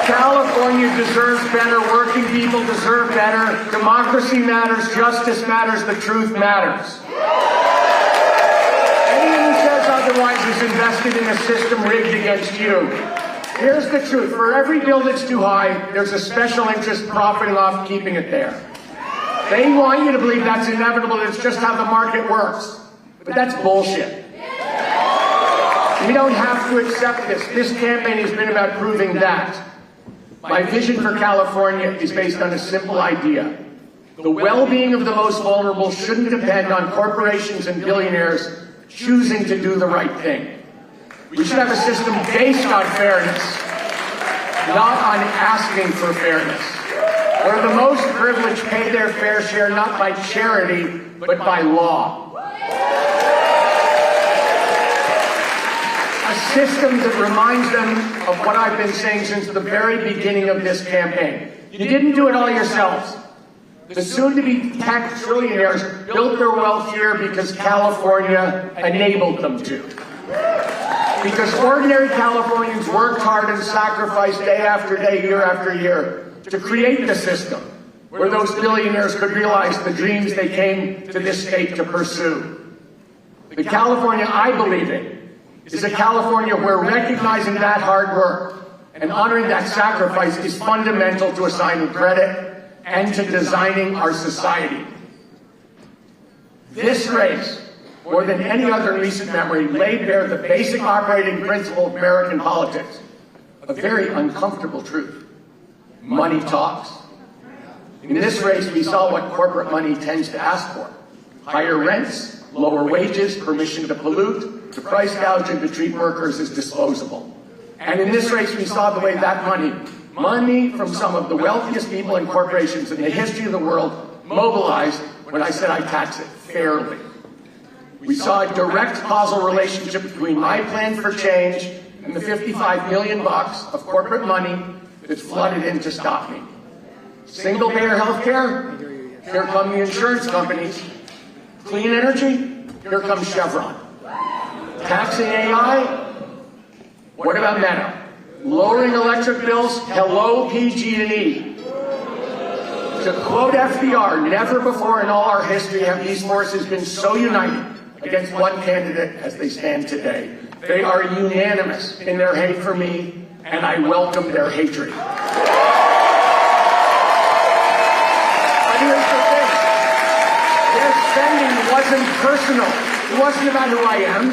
California deserves better, working people deserve better, democracy matters, justice matters, the truth matters. Anyone who says otherwise is invested in a system rigged against you. Here's the truth, for every bill that's too high, there's a special interest profiting off keeping it there. They want you to believe that's inevitable, it's just how the market works. But that's bullshit. We don't have to accept this. This campaign has been about proving that. My vision for California is based on a simple idea. The well-being of the most vulnerable shouldn't depend on corporations and billionaires choosing to do the right thing. We should have a system based on fairness, not on asking for fairness, where the most privileged pay their fair share not by charity, but by law. A system that reminds them of what I've been saying since the very beginning of this campaign. You didn't do it all yourselves. The soon-to-be tech trillionaires built their wealth here because California enabled them to. Because ordinary Californians worked hard and sacrificed day after day, year after year, to create the system where those billionaires could realize the dreams they came to this state to pursue. The California I believe in is a California where recognizing that hard work and honoring that sacrifice is fundamental to assigning credit and to designing our society. This race, more than any other in recent memory, laid bare the basic operating principle of American politics, a very uncomfortable truth. Money talks. In this race, we saw what corporate money tends to ask for. Higher rents, lower wages, permission to pollute, to price gouge and to treat workers as disposable. And in this race, we saw the way that money from some of the wealthiest people and corporations in the history of the world mobilized when I said I tax it fairly. We saw a direct causal relationship between my plan for change and the $55 million of corporate money that's flooded in to stop me. Single-payer health care? Here come the insurance companies. Clean energy? Here comes Chevron. Taxing AI? What about Meta? Lowering electric bills? Hello, PG&E. To quote FDR, never before in all our history have these forces been so united against one candidate as they stand today. They are unanimous in their hate for me, and I welcome their hatred. But here's the thing. Their spending wasn't personal. It wasn't about who I am.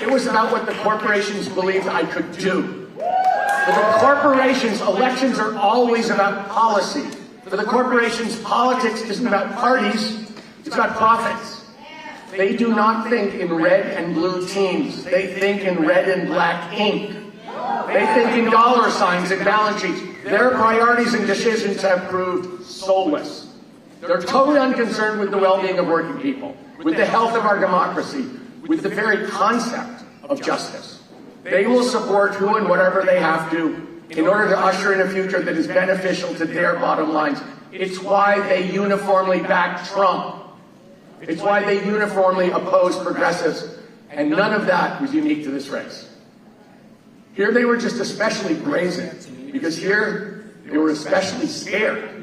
It was about what the corporations believed I could do. For the corporations, elections are always about policy. For the corporations, politics isn't about parties, it's about profits. They do not think in red and blue teams. They think in red and black ink. They think in dollar signs and balance sheets. Their priorities and decisions have proved soulless. They're totally unconcerned with the well-being of working people, with the health of our democracy, with the very concept of justice. They will support who and whatever they have to in order to usher in a future that is beneficial to their bottom lines. It's why they uniformly back Trump. It's why they uniformly oppose progressives. And none of that was unique to this race. Here they were just especially brazen, because here they were especially scared.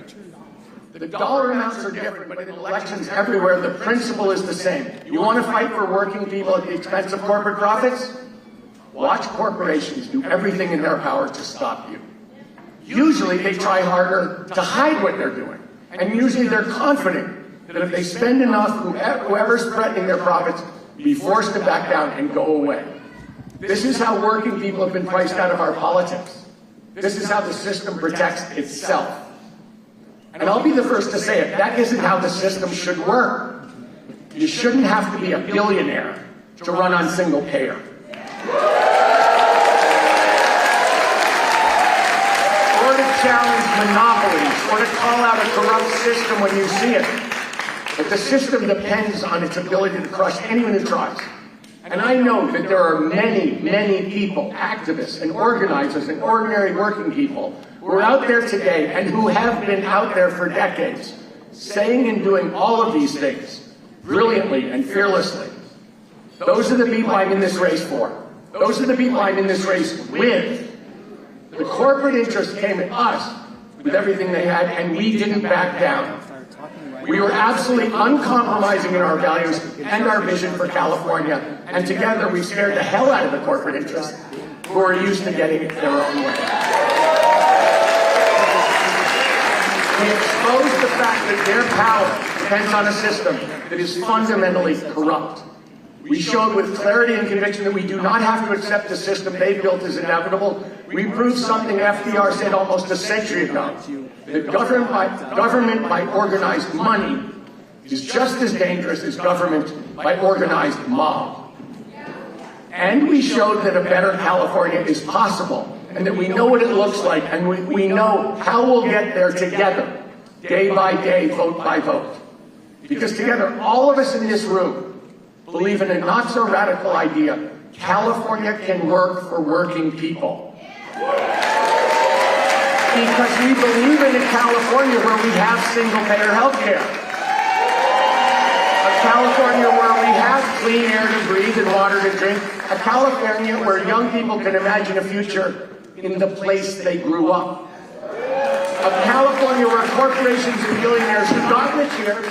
The dollar amounts are different, but in elections everywhere, the principle is the same. You want to fight for working people at the expense of corporate profits? Watch corporations do everything in their power to stop you. Usually they try harder to hide what they're doing. And usually they're confident that if they spend enough, whoever's threatening their profits be forced to back down and go away. This is how working people have been priced out of our politics. This is how the system protects itself. And I'll be the first to say it, that isn't how the system should work. You shouldn't have to be a billionaire to run on single payer. Or to challenge monopolies, or to call out a corrupt system when you see it. But the system depends on its ability to crush anyone who tries. And I know that there are many, many people, activists and organizers and ordinary working people who are out there today and who have been out there for decades, saying and doing all of these things brilliantly and fearlessly. Those are the people I'm in this race for. Those are the people I'm in this race with. The corporate interest came at us with everything they had, and we didn't back down. We were absolutely uncompromising in our values and our vision for California, and together we scared the hell out of the corporate interests who are used to getting it their own way. We exposed the fact that their power depends on a system that is fundamentally corrupt. We showed with clarity and conviction that we do not have to accept the system they built as inevitable. We proved something FDR said almost a century ago, that government by organized money is just as dangerous as government by organized mob. And we showed that a better California is possible, and that we know what it looks like, and we know how we'll get there together, day by day, vote by vote. Because together, all of us in this room believe in a not-so-radical idea. California can work for working people. Because we believe in a California where we have single-payer health care. A California where we have clean air to breathe and water to drink. A California where young people can imagine a future in the place they grew up. A California where corporations and billionaires who got rich here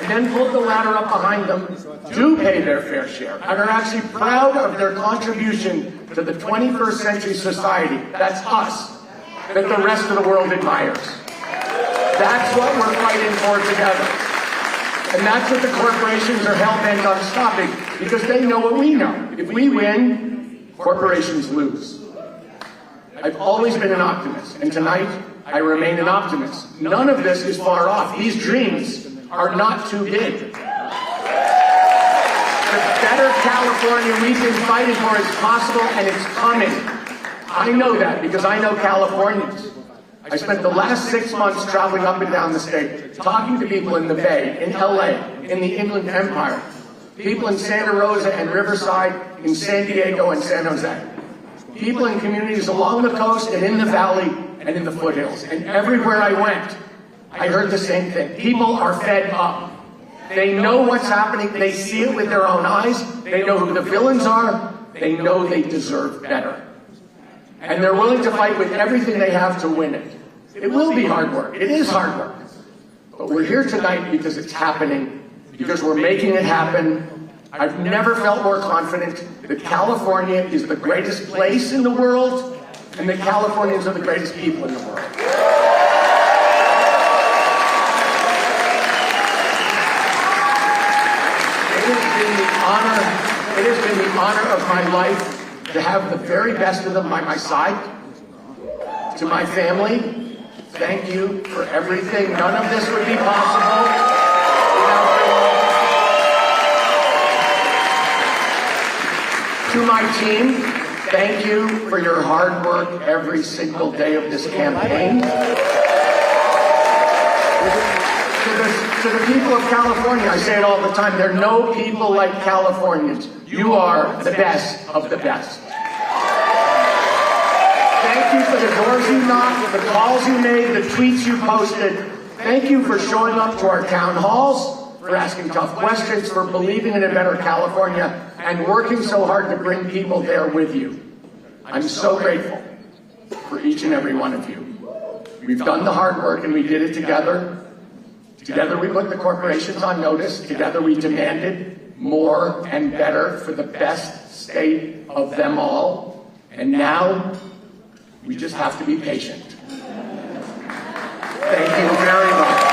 and then pulled the ladder up behind them do pay their fair share and are actually proud of their contribution to the 21st century society. That's us, that the rest of the world admires. That's what we're fighting for together. And that's what the corporations are hell-bent on stopping, because they know what we know. If we win, corporations lose. I've always been an optimist, and tonight I remain an optimist. None of this is far off. These dreams are not too big. The better California we've been fighting for is possible, and it's coming. I know that because I know Californians. I spent the last 6 months traveling up and down the state, talking to people in the Bay, in LA, in the Inland Empire, people in Santa Rosa and Riverside, in San Diego and San Jose, people in communities along the coast and in the valley and in the foothills. And everywhere I went, I heard the same thing. People are fed up. They know what's happening. They see it with their own eyes. They know who the villains are. They know they deserve better. And they're willing to fight with everything they have to win it. It will be hard work. It is hard work. But we're here tonight because it's happening, because we're making it happen. I've never felt more confident that California is the greatest place in the world, and that Californians are the greatest people in the world. It has been the honor of my life to have the very best of them by my side. To my family, thank you for everything. None of this would be possible without your love. To my team, thank you for your hard work every single day of this campaign. To the people of California, I say it all the time, there are no people like Californians. You are the best of the best. Thank you for the doors you knocked, the calls you made, the tweets you posted. Thank you for showing up to our town halls, for asking tough questions, for believing in a better California, and working so hard to bring people there with you. I'm so grateful for each and every one of you. We've done the hard work and we did it together. Together we put the corporations on notice. Together we demanded more and better for the best state of them all. And now we just have to be patient. Thank you very much.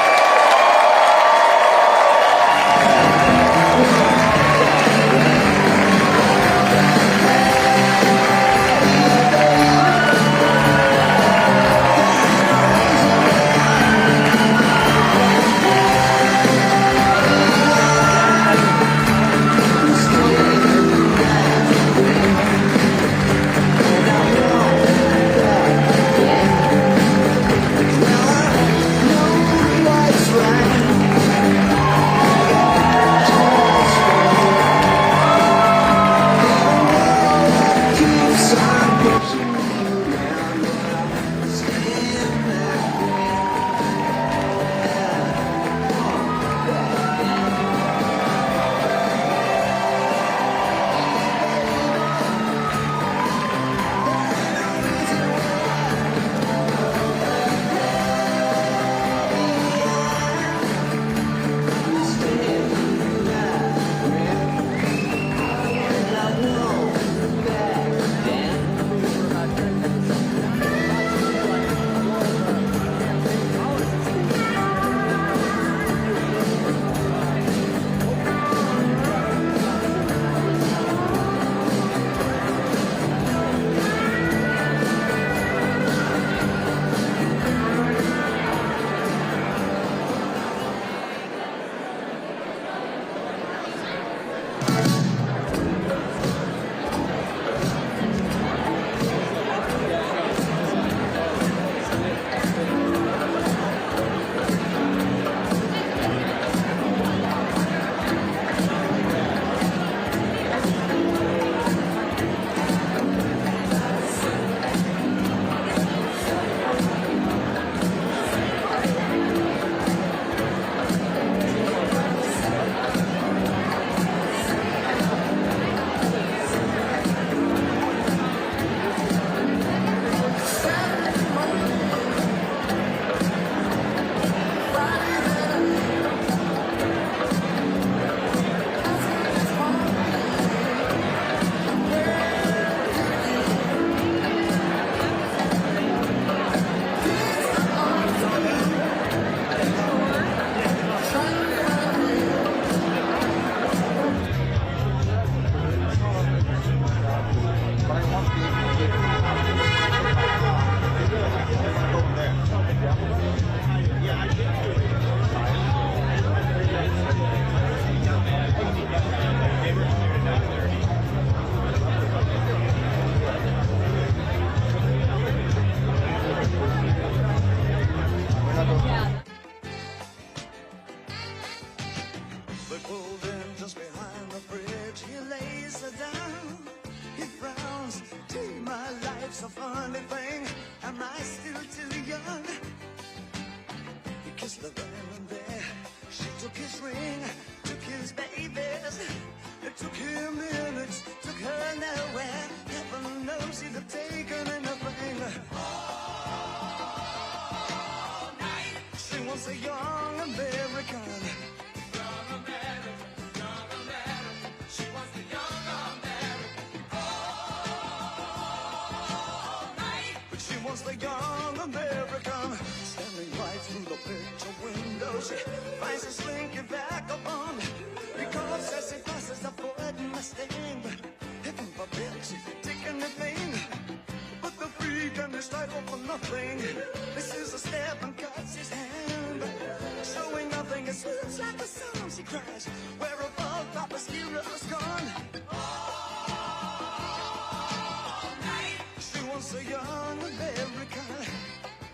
a young America.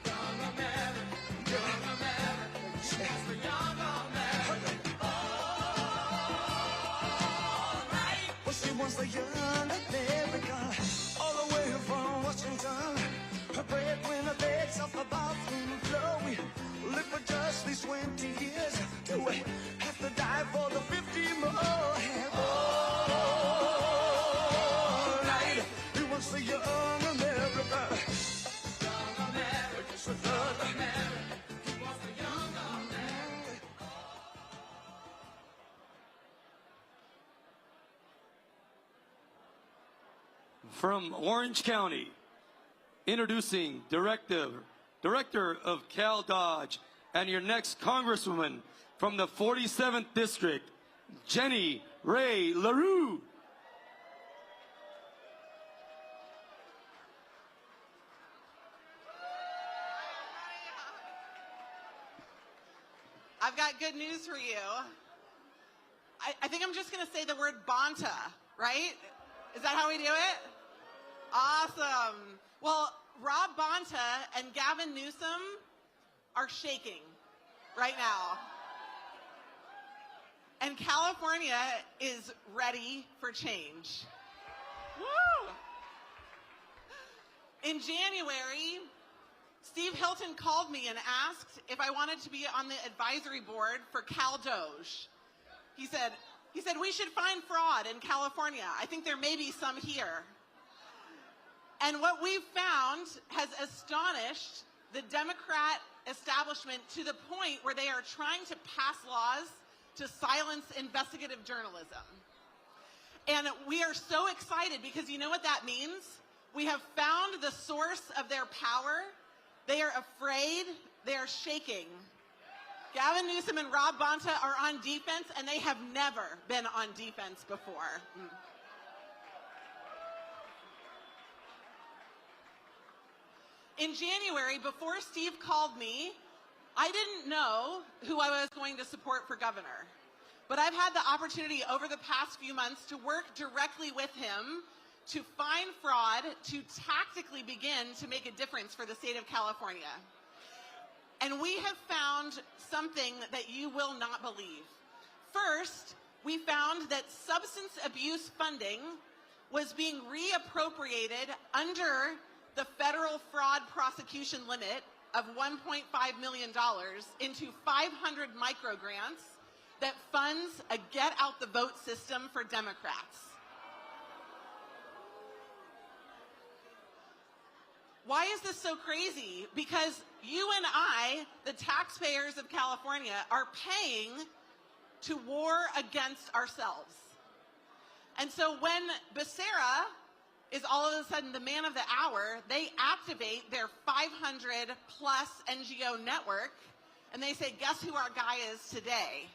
Young America, young America. She wants a young America. All right. Well, she wants a young America. All the way from Washington. Her breadwinner begs off the bathroom floor. We live for just these 20 years. Do we have to die for the 50 more? All right. He wants the young America. Young America. Just another America. He wants the young America. From Orange County, introducing Director of Cal Dodge, and your next Congresswoman from the 47th District, Jenny Ray LaRue. I've got good news for you. I think I'm just going to say the word Bonta, right? Is that how we do it? Awesome. Well, Rob Bonta and Gavin Newsom are shaking right now. And California is ready for change. Woo! In January, Steve Hilton called me and asked if I wanted to be on the advisory board for Cal Doge. He said, we should find fraud in California. I think there may be some here. And what we've found has astonished the Democrat establishment to the point where they are trying to pass laws to silence investigative journalism. And we are so excited because you know what that means? We have found the source of their power. They are afraid. They are shaking. Gavin Newsom and Rob Bonta are on defense, and they have never been on defense before. In January, before Steve called me, I didn't know who I was going to support for governor. But I've had the opportunity over the past few months to work directly with him to find fraud, to tactically begin to make a difference for the state of California. And we have found something that you will not believe. First, we found that substance abuse funding was being reappropriated under the federal fraud prosecution limit of $1.5 million into 500 microgrants that funds a get-out-the-vote system for Democrats. Why is this so crazy? Because you and I, the taxpayers of California, are paying to war against ourselves. And so when Becerra is all of a sudden the man of the hour, they activate their 500-plus NGO network, and they say, guess who our guy is today?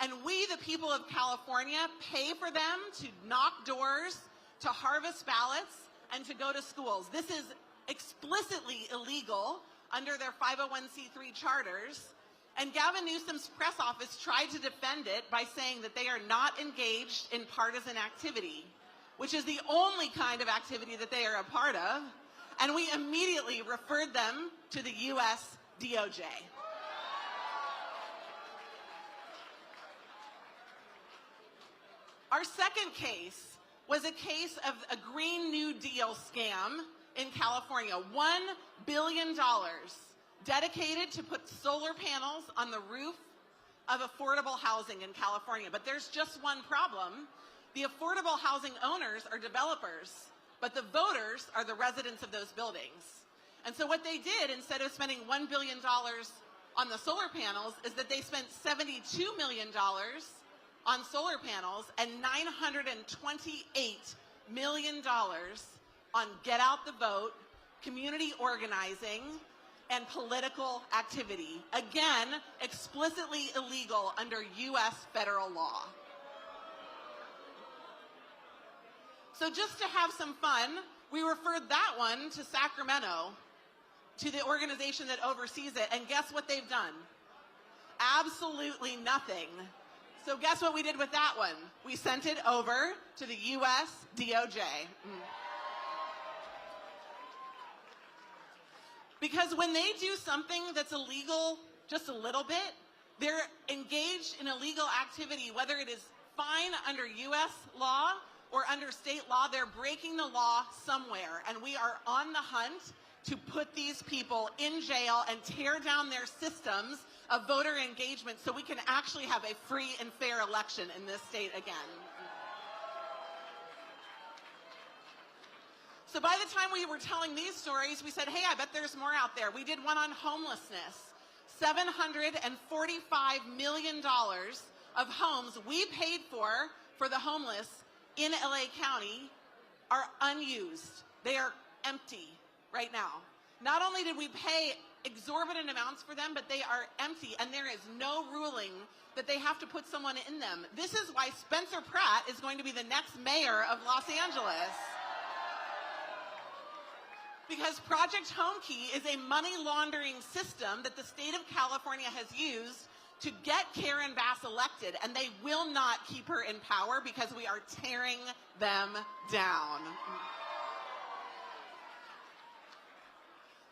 And we, the people of California, pay for them to knock doors, to harvest ballots, and to go to schools. This is explicitly illegal under their 501c3 charters. And Gavin Newsom's press office tried to defend it by saying that they are not engaged in partisan activity, which is the only kind of activity that they are a part of. And we immediately referred them to the U.S. DOJ. Our second case was a case of a Green New Deal scam in California. $1 billion dedicated to put solar panels on the roof of affordable housing in California. But there's just one problem. The affordable housing owners are developers, but the voters are the residents of those buildings. And so what they did, instead of spending $1 billion on the solar panels, is that they spent $72 million on solar panels and $928 million on get out the vote, community organizing, and political activity. Again, explicitly illegal under U.S. federal law. So just to have some fun, we referred that one to Sacramento, to the organization that oversees it, and guess what they've done? Absolutely nothing. So guess what we did with that one? We sent it over to the U.S. DOJ. Because when they do something that's illegal just a little bit, they're engaged in illegal activity, whether it is fine under U.S. law or under state law. They're breaking the law somewhere, and we are on the hunt to put these people in jail and tear down their systems of voter engagement so we can actually have a free and fair election in this state again. So by the time we were telling these stories, we said, hey, I bet there's more out there. We did one on homelessness. $745 million of homes we paid for the homeless in LA County are unused. They are empty right now. Not only did we pay exorbitant amounts for them, but they are empty, and there is no ruling that they have to put someone in them. This is why Spencer Pratt is going to be the next mayor of Los Angeles. Because Project Homekey is a money laundering system that the state of California has used to get Karen Bass elected, and they will not keep her in power because we are tearing them down.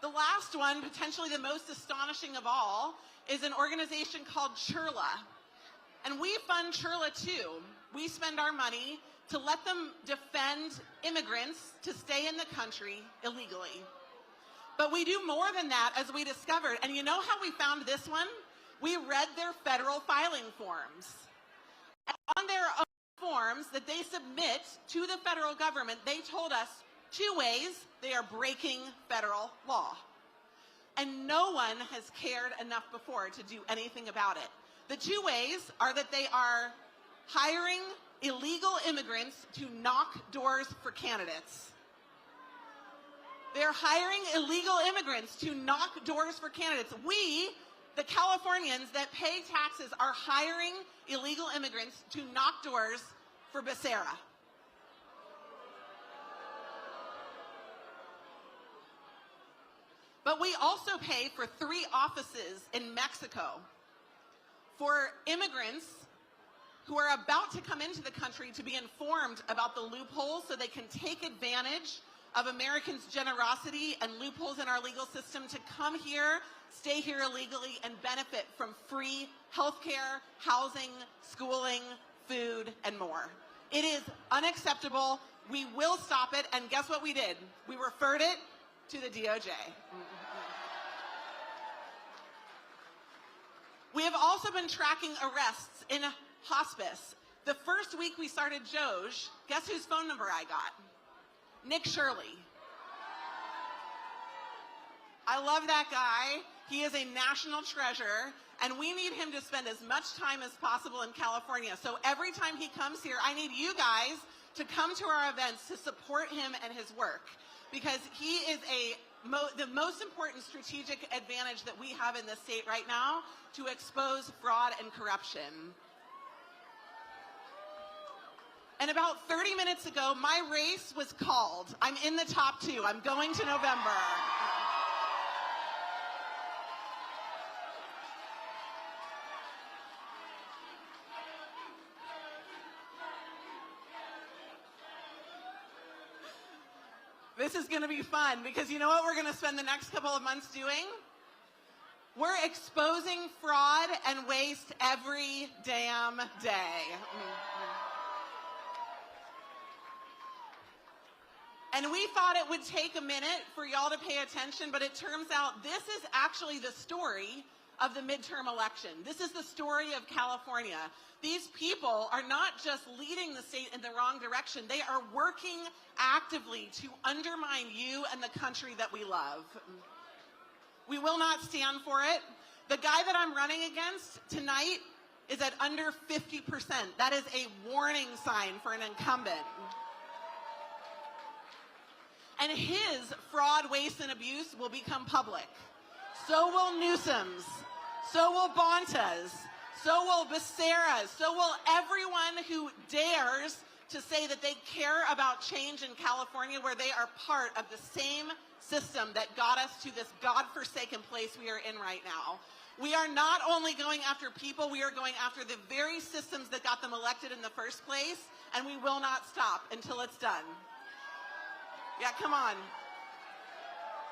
The last one, potentially the most astonishing of all, is an organization called Churla. And we fund Churla too. We spend our money to let them defend immigrants to stay in the country illegally. But we do more than that, as we discovered. And you know how we found this one? We read their federal filing forms. And on their own forms that they submit to the federal government, they told us 2 ways they are breaking federal law. And no one has cared enough before to do anything about it. The 2 ways are that they are hiring illegal immigrants to knock doors for candidates. They're hiring illegal immigrants to knock doors for candidates. We, the Californians that pay taxes, are hiring illegal immigrants to knock doors for Becerra. But we also pay for 3 offices in Mexico for immigrants who are about to come into the country to be informed about the loopholes so they can take advantage of Americans' generosity and loopholes in our legal system to come here, stay here illegally, and benefit from free healthcare, housing, schooling, food, and more. It is unacceptable. We will stop it, and guess what we did? We referred it to the DOJ. We have also been tracking arrests in hospice. The first week we started Doge, guess whose phone number I got? Nick Shirley. I love that guy. He is a national treasure, and we need him to spend as much time as possible in California. So every time he comes here, I need you guys to come to our events to support him and his work, because he is the most important strategic advantage that we have in the state right now to expose fraud and corruption. And about 30 minutes ago, my race was called. I'm in the top 2. I'm going to November. This is going to be fun, because you know what we're going to spend the next couple of months doing? We're exposing fraud and waste every damn day. And we thought it would take a minute for y'all to pay attention, but it turns out this is actually the story of the midterm election. This is the story of California. These people are not just leading the state in the wrong direction. They are working actively to undermine you and the country that we love. We will not stand for it. The guy that I'm running against tonight is at under 50%. That is a warning sign for an incumbent. And his fraud, waste, and abuse will become public. So will Newsom's. So will Bonta's. So will Becerra's. So will everyone who dares to say that they care about change in California, where they are part of the same system that got us to this godforsaken place we are in right now. We are not only going after people, we are going after the very systems that got them elected in the first place, and we will not stop until it's done. Yeah, come on.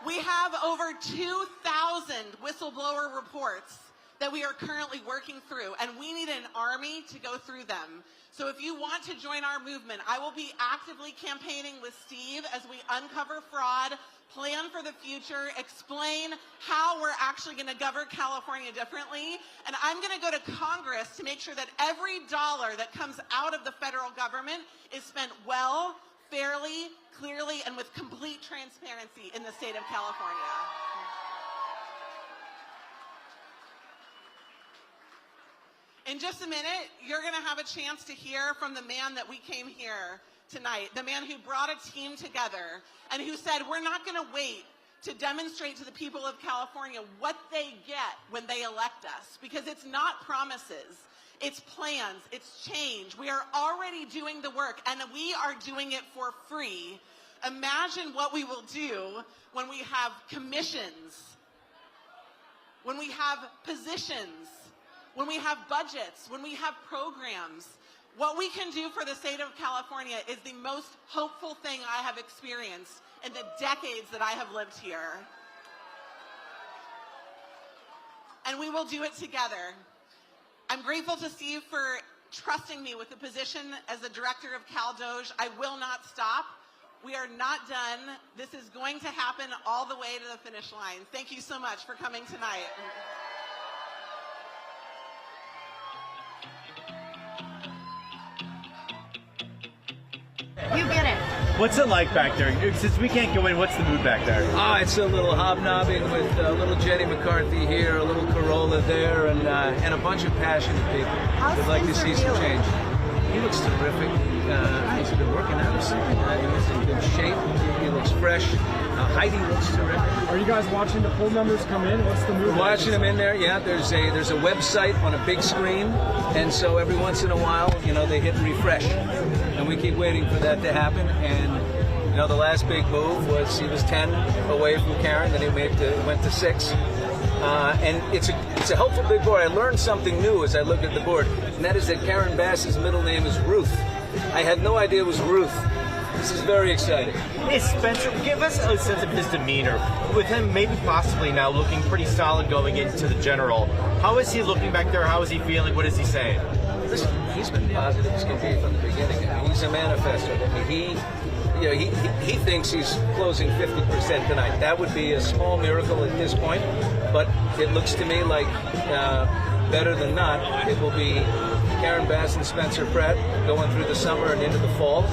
We have over 2,000 whistleblower reports that we are currently working through, and we need an army to go through them. So if you want to join our movement, I will be actively campaigning with Steve as we uncover fraud, plan for the future, explain how we're actually going to govern California differently, and I'm going to go to Congress to make sure that every dollar that comes out of the federal government is spent well, fairly, clearly, and with complete transparency in the state of California. In just a minute, you're going to have a chance to hear from the man that we came here tonight, the man who brought a team together and who said, we're not going to wait to demonstrate to the people of California what they get when they elect us, because it's not promises, it's plans, it's change. We are already doing the work, and we are doing it for free. Imagine what we will do when we have commissions, when we have positions, when we have budgets, when we have programs. What we can do for the state of California is the most hopeful thing I have experienced in the decades that I have lived here. And we will do it together. I'm grateful to Steve for trusting me with the position as the director of CalDOJ. I will not stop. We are not done. This is going to happen all the way to the finish line. Thank you so much for coming tonight. You get it. What's it like back there? Since we can't go in, what's the mood back there? It's a little hobnobbing with a little Jenny McCarthy here, a little Corolla there, and a bunch of passionate people. Would like to see some change. He looks terrific. He's been working out or something. He's in good shape. He looks fresh. Heidi looks terrific. Are you guys watching the poll numbers come in? What's the move? We're watching them in there. Yeah, there's a website on a big screen, and so every once in a while, they hit refresh, and we keep waiting for that to happen. And the last big move was he was 10 away from Karen, then he went to 6. And it's a helpful big board. I learned something new as I looked at the board, and that is that Karen Bass's middle name is Ruth. I had no idea it was Ruth. This is very exciting. Hey, Spencer, give us a sense of his demeanor. With him maybe possibly now looking pretty solid going into the general, how is he looking back there? How is he feeling? What is he saying? Listen, he's been positive as can be from the beginning. He's a manifestor. He thinks he's closing 50% tonight. That would be a small miracle at this point, but it looks to me like better than not, it will be Karen Bass and Spencer Pratt going through the summer and into the fall.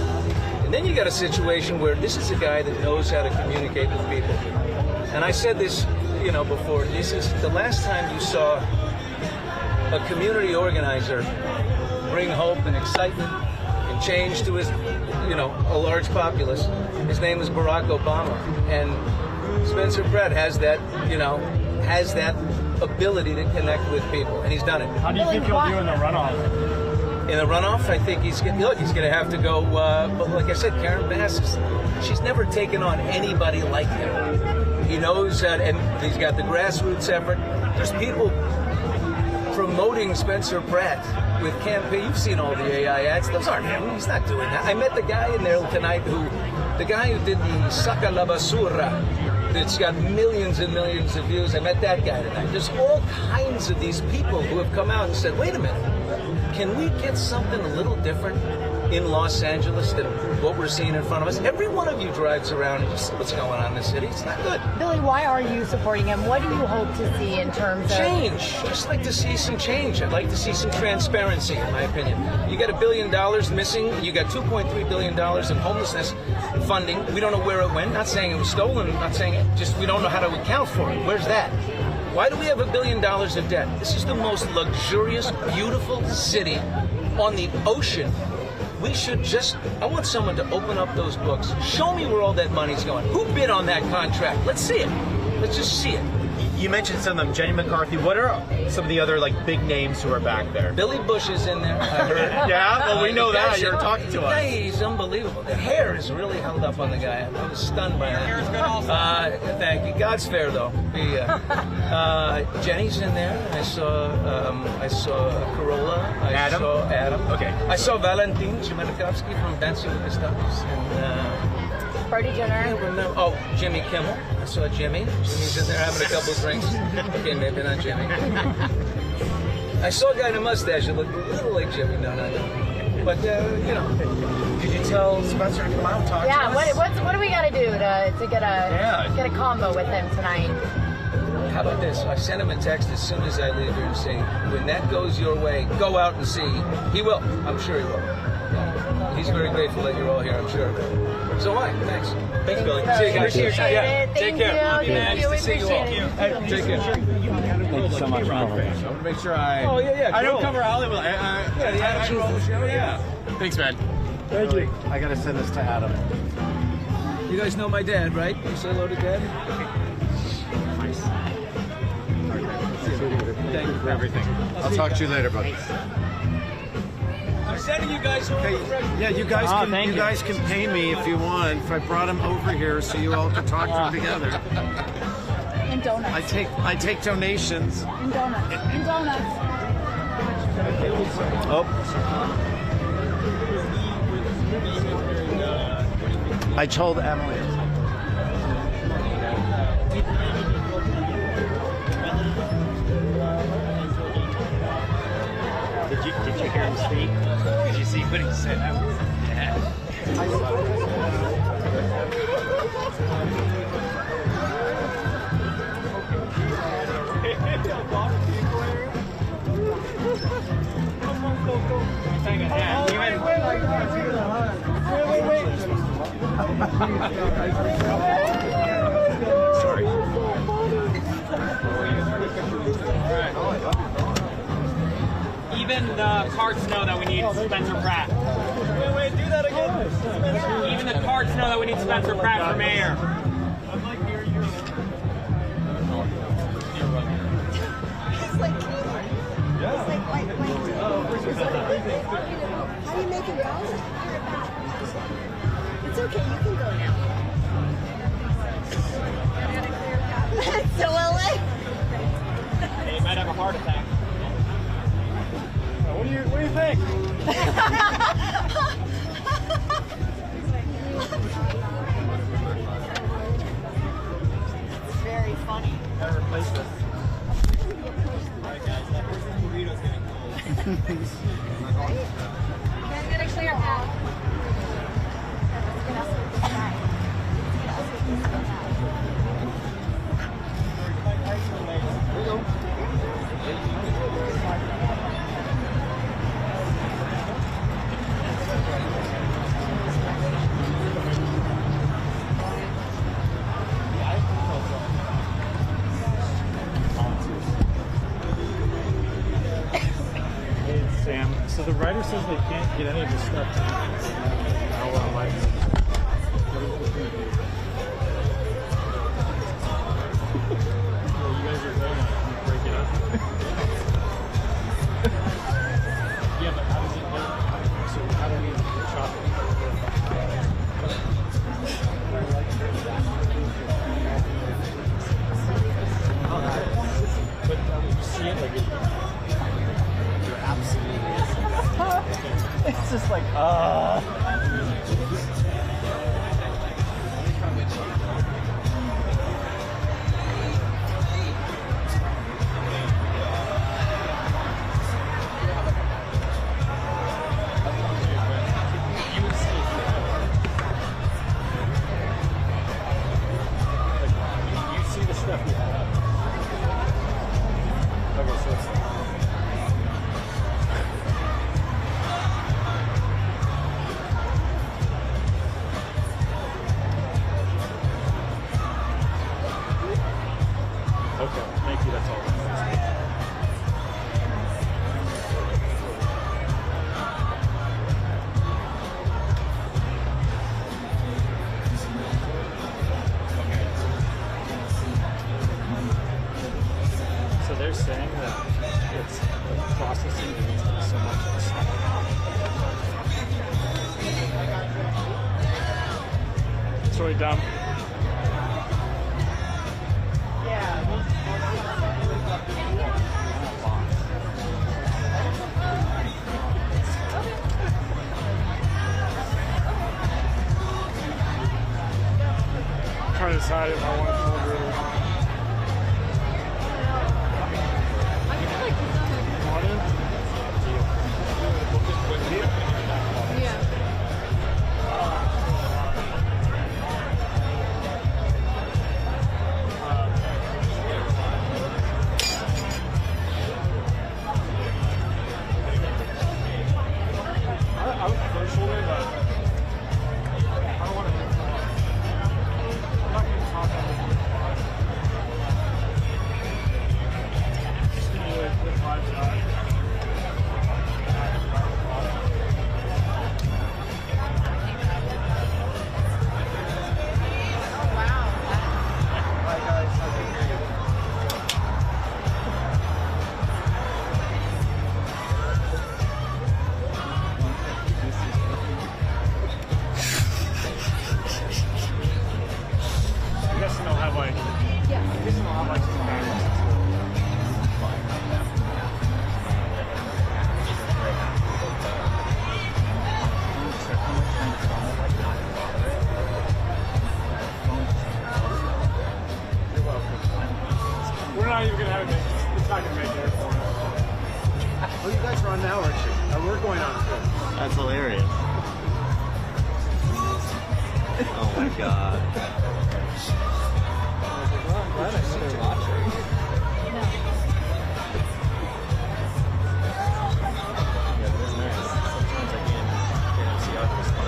And then you got a situation where this is a guy that knows how to communicate with people. And I said this, before. This is the last time you saw a community organizer bring hope and excitement and change to his, a large populace. His name is Barack Obama, and Spencer Pratt has that ability to connect with people, and he's done it. How do you think he'll do in the runoff? In the runoff, I think he's going to have to go. But like I said, Karen Bass, she's never taken on anybody like him. He knows that, and he's got the grassroots effort. There's people promoting Spencer Pratt with campaign. You've seen all the AI ads. Those aren't him. He's not doing that. I met the guy in there tonight who did the Saca la Basura. It's got millions and millions of views. I met that guy tonight. There's all kinds of these people who have come out and said, wait a minute, can we get something a little different in Los Angeles than what we're seeing in front of us? Every one of you drives around and you see what's going on in the city. It's not good. Billy, why are you supporting him? What do you hope to see in terms of change? I just like to see some change. I'd like to see some transparency, in my opinion. You got $1 billion missing. You got $2.3 billion in homelessness funding. We don't know where it went. Not saying it was stolen. Not saying it. Just we don't know how to account for it. Where's that? Why do we have $1 billion of debt? This is the most luxurious, beautiful city on the ocean. We should I want someone to open up those books. Show me where all that money's going. Who bid on that contract? Let's see it. Let's just see it. You mentioned some of them, Jenny McCarthy. What are some of the other big names who are back there? Billy Bush is in there, I heard. Yeah, well, we know that. You're talking to us. Yeah, he's unbelievable. The hair is really held up on the guy. I was stunned by that. Your hair's good also. Thank you. God's fair, though. Jenny's in there. I saw Corolla. I saw Adam. Okay. I saw Valentin Chmelakovsky from Dancing with the Stars. And Brody Jenner. Oh, Jimmy Kimmel. I saw Jimmy. Jimmy's in there having a couple of drinks. Okay, maybe not Jimmy. I saw a guy in a mustache that looked a little like Jimmy. No. But, you know. Did you tell Spencer to come out and talk to us? What do we got to do to get a combo with him tonight? How about this? I sent him a text as soon as I leave here and say, when that goes your way, go out and see. He will. I'm sure he will. He's very grateful that you're all here, I'm sure. So am I. Thanks. Thanks, Billy. See you guys. Appreciate it. Take care. Thank you. Nice to see you all. Appreciate it. Hey, take care. Thank you so much for coming. I want to make sure I... Oh, yeah. I don't cover Hollywood. The actual show, yeah. Thanks, man. Thank you. I got to send this to Adam. You guys know my dad, right? You say hello to Dad? Thank you for everything. I'll talk to you later, buddy. I'm sending you guys over. Yeah, you guys can pay me if you want. If I brought him over here so you all could talk to him together. And donuts. I take donations. And donuts. And donuts. Oh. I told Emily. Did you hear him speak? Did you see what he said? Yeah. Sorry. Even the cards know that we need Spencer Pratt. Wait, do that again. Even the cards know that we need Spencer Pratt for mayor. How do you make him go? It's okay, you can go now. That's so LA. He might have a heart attack. What do you think? It's very funny. Gotta replace this. Alright guys, that first burrito's getting cold. Can't get a clear path. Hey, Sam. So the writer says they can't get any of the stuff tonight. How am I? What are we gonna do? Well, you guys are going to break it up. Yeah, but how does it work? So how do we chop it? But you see it like you're absolutely. It's just like, You see the stuff we have. Okay, so it's. Okay, thank you. That's all. So they're saying that it's the processing that needs to be so much of the stuff. It's really dumb. not even going to have it. It's not going to make it for us. Oh, you guys are on now, aren't you? We're going on too. That's hilarious. Oh my god. Well, I'm glad I know they're watching. Yeah, that is nice. Sometimes I can't see out this fun.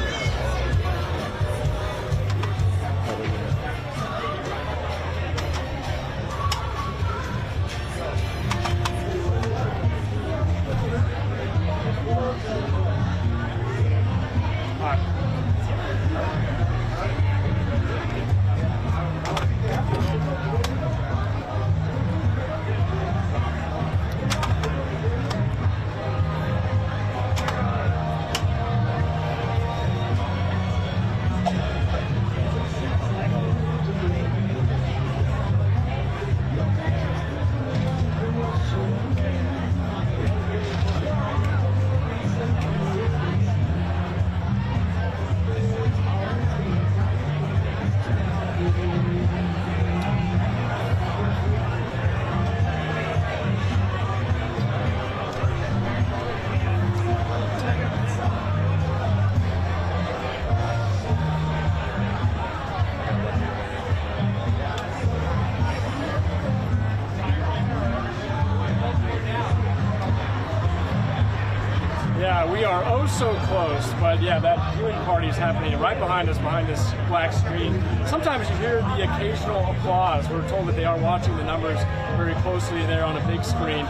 We are oh so close, but yeah, that viewing party is happening right behind us, behind this black screen. Sometimes you hear the occasional applause. We're told that they are watching the numbers very closely there on a big screen,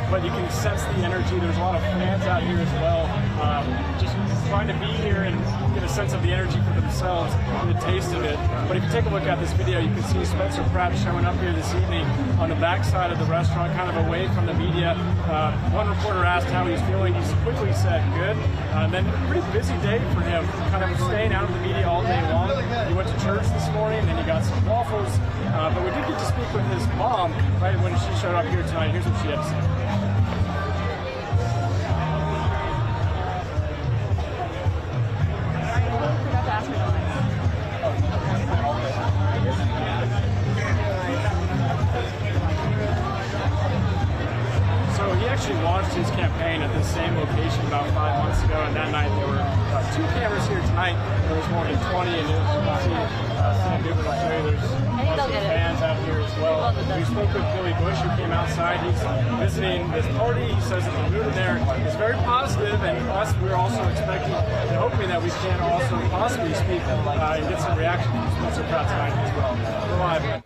but you can sense the energy. There's a lot of fans out here as well, just trying to be here and get a sense of the energy for themselves, and a taste of it. But if you take a look at this video, you can see Spencer Pratt showing up here this evening on the back side of the restaurant, kind of away from the media. One reporter asked how he's feeling. He quickly said good. And then a pretty busy day for him, kind of staying out of the media all day long. He went to church this morning, then he got some waffles. But we did get to speak with his mom right when she showed up here tonight. Here's what she had to say. So he actually launched his campaign at this same location about 5 months ago, and that night there were 2 cameras here tonight. There was more than 20, and you can see Sam Dubin will show you there's lots of fans out here as well. We spoke with Billy Bush, who came outside. He's visiting this party. He says that the mood in there is very positive, and us, we're also expecting and hoping that we can also possibly speak and get some reaction from Spencer Pratt tonight as well. We're live.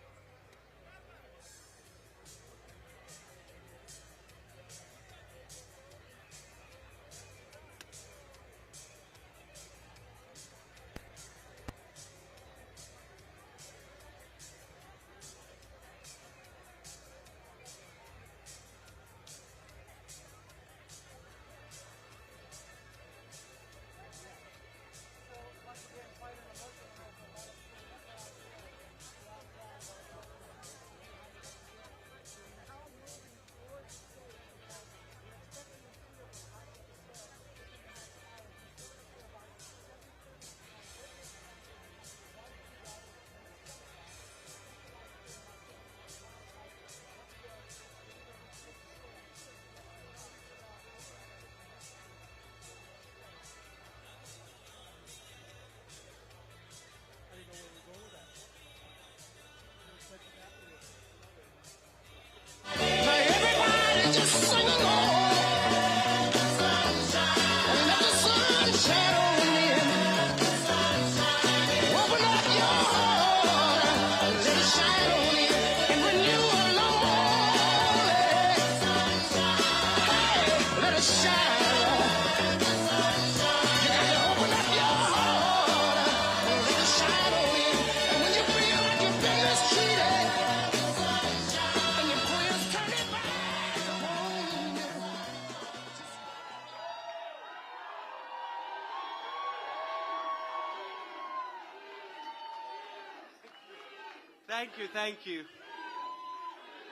Thank you, thank you.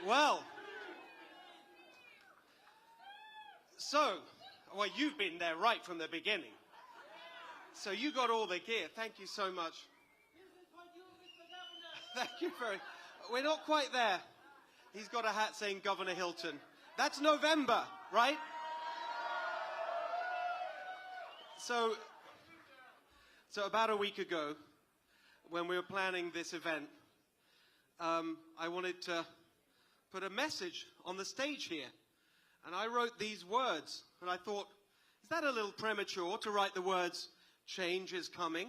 Well, you've been there right from the beginning. So you got all the gear. Thank you so much. Thank you very. We're not quite there. He's got a hat saying Governor Hilton. That's November, right? So about a week ago, when we were planning this event, I wanted to put a message on the stage here. And I wrote these words, and I thought, is that a little premature to write the words, change is coming?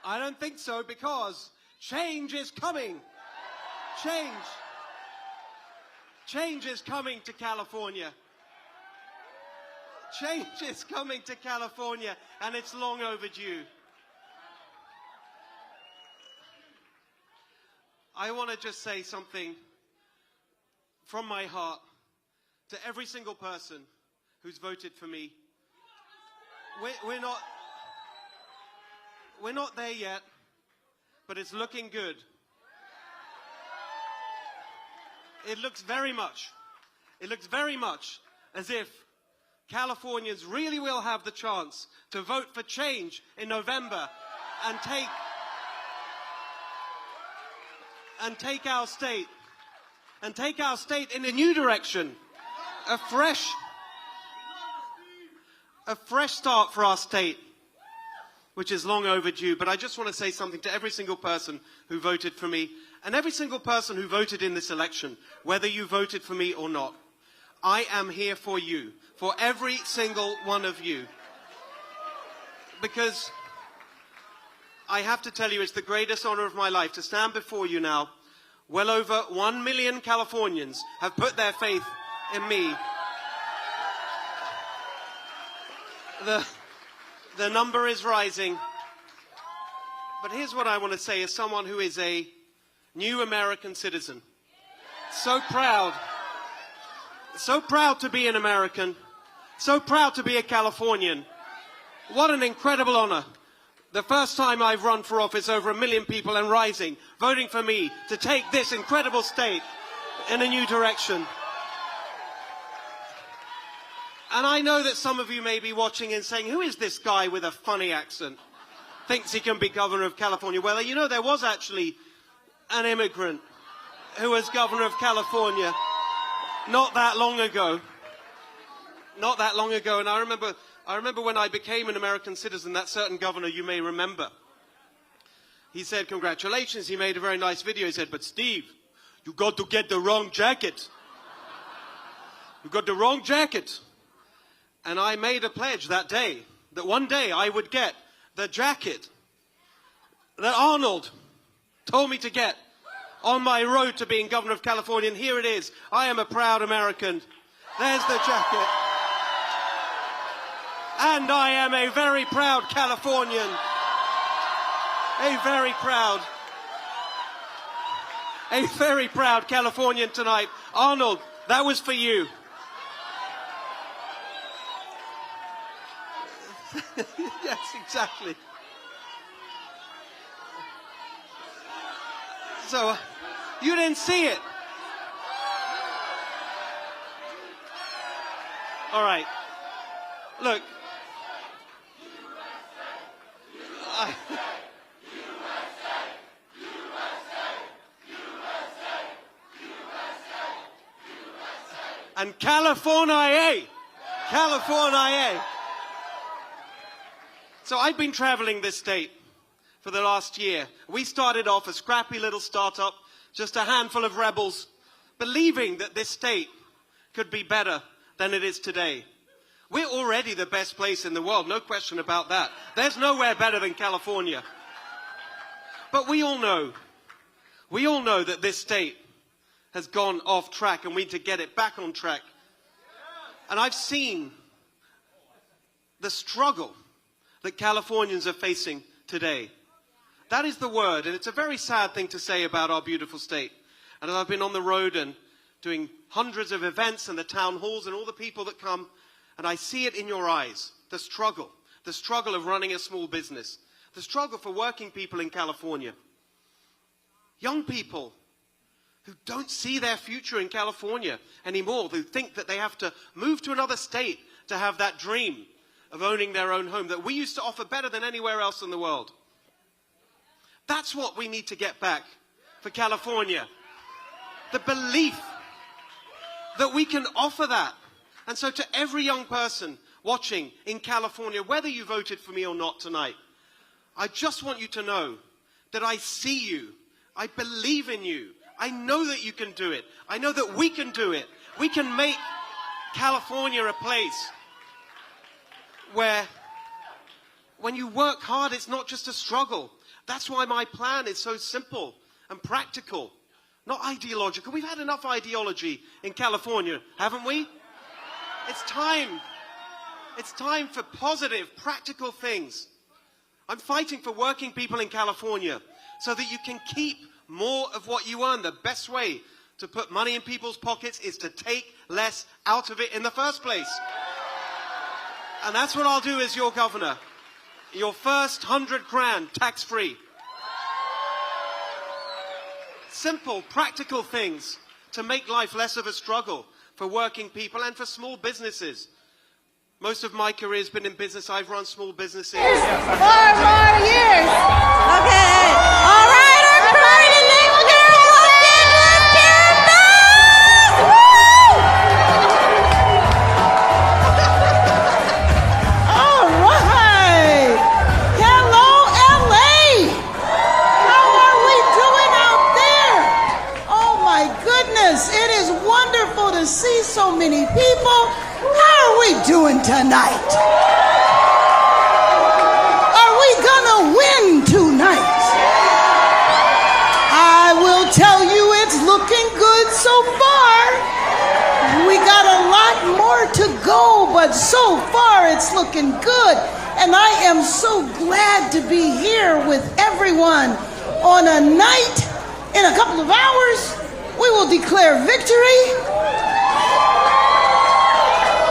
I don't think so, because change is coming. Change is coming to California. Change is coming to California, and it's long overdue. I want to just say something from my heart to every single person who's voted for me. We're not there yet, but it's looking good. It looks very much as if Californians really will have the chance to vote for change in November and take our state in a new direction, a fresh start for our state, which is long overdue. But I just want to say something to every single person who voted for me, and every single person who voted in this election, whether you voted for me or not. I am here for you, for every single one of you. Because I have to tell you, it's the greatest honor of my life to stand before you now. Well over 1 million Californians have put their faith in me. The number is rising. But here's what I want to say as someone who is a new American citizen. So proud to be an American. So proud to be a Californian. What an incredible honor. The first time I've run for office, over 1 million people and rising, voting for me to take this incredible state in a new direction. And I know that some of you may be watching and saying, who is this guy with a funny accent? Thinks he can be governor of California. Well, you know, there was actually an immigrant who was governor of California not that long ago. Not that long ago. And I remember when I became an American citizen, that certain governor you may remember. He said, congratulations. He made a very nice video. He said, but Steve, you got to get the wrong jacket. You got the wrong jacket. And I made a pledge that day that one day I would get the jacket that Arnold told me to get on my road to being governor of California. And here it is. I am a proud American. There's the jacket. And I am a very proud Californian. A very proud Californian tonight. Arnold, that was for you. Yes, exactly. So, you didn't see it. All right. Look. And California. So I've been traveling this state for the last year. We started off a scrappy little startup, just a handful of rebels, believing that this state could be better than it is today. We're already the best place in the world, no question about that. There's nowhere better than California. But we all know that this state has gone off track and we need to get it back on track. And I've seen the struggle that Californians are facing today. That is the word, and it's a very sad thing to say about our beautiful state. And as I've been on the road and doing hundreds of events and the town halls and all the people that come, and I see it in your eyes, the struggle of running a small business, the struggle for working people in California. Young people who don't see their future in California anymore, who think that they have to move to another state to have that dream of owning their own home that we used to offer better than anywhere else in the world. That's what we need to get back for California. the belief that we can offer that. And so to every young person watching in California, whether you voted for me or not tonight, I just want you to know that I see you. I believe in you. I know that you can do it. I know that we can do it. We can make California a place where when you work hard, it's not just a struggle. That's why my plan is so simple and practical, not ideological. We've had enough ideology in California, haven't we? It's time. It's time for positive, practical things. I'm fighting for working people in California so that you can keep more of what you earn. The best way to put money in people's pockets is to take less out of it in the first place. And that's what I'll do as your governor. Your first 100 grand tax-free. Simple, practical things to make life less of a struggle for working people and for small businesses. Most of my career has been in business. I've run small businesses. 4 more years. Okay. All right, our pride and naval girl, Los Angeles, Karen Bass. Woo! All right. Hello, LA. How are we doing out there? Oh my goodness, it is wonderful to see so many people. How are we doing tonight? Are we gonna win tonight? I will tell you it's looking good so far. We got a lot more to go, but so far it's looking good. And I am so glad to be here with everyone on a night. In a couple of hours, we will declare victory.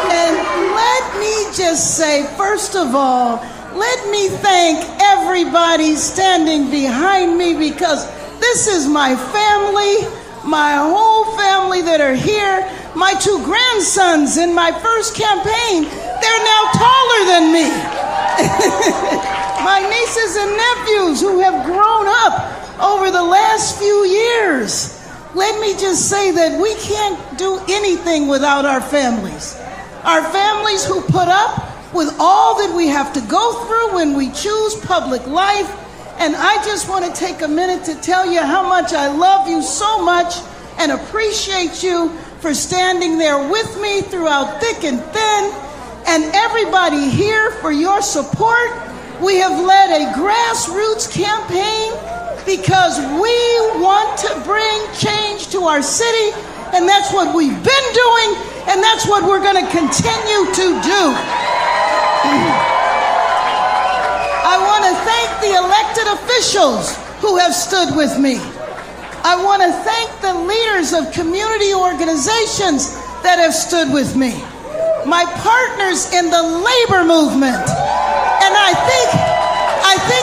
And let me just say, first of all, let me thank everybody standing behind me, because this is my family, my whole family that are here. My 2 grandsons in my first campaign, they're now taller than me. My nieces and nephews who have grown up over the last few years. Let me just say that we can't do anything without our families. Our families who put up with all that we have to go through when we choose public life. And I just want to take a minute to tell you how much I love you so much and appreciate you for standing there with me throughout thick and thin, and everybody here for your support. We have led a grassroots campaign because we want to bring change to our city, and that's what we've been doing, and that's what we're going to continue to do. I want to thank the elected officials who have stood with me. I want to thank the leaders of community organizations that have stood with me. My partners in the labor movement. And I think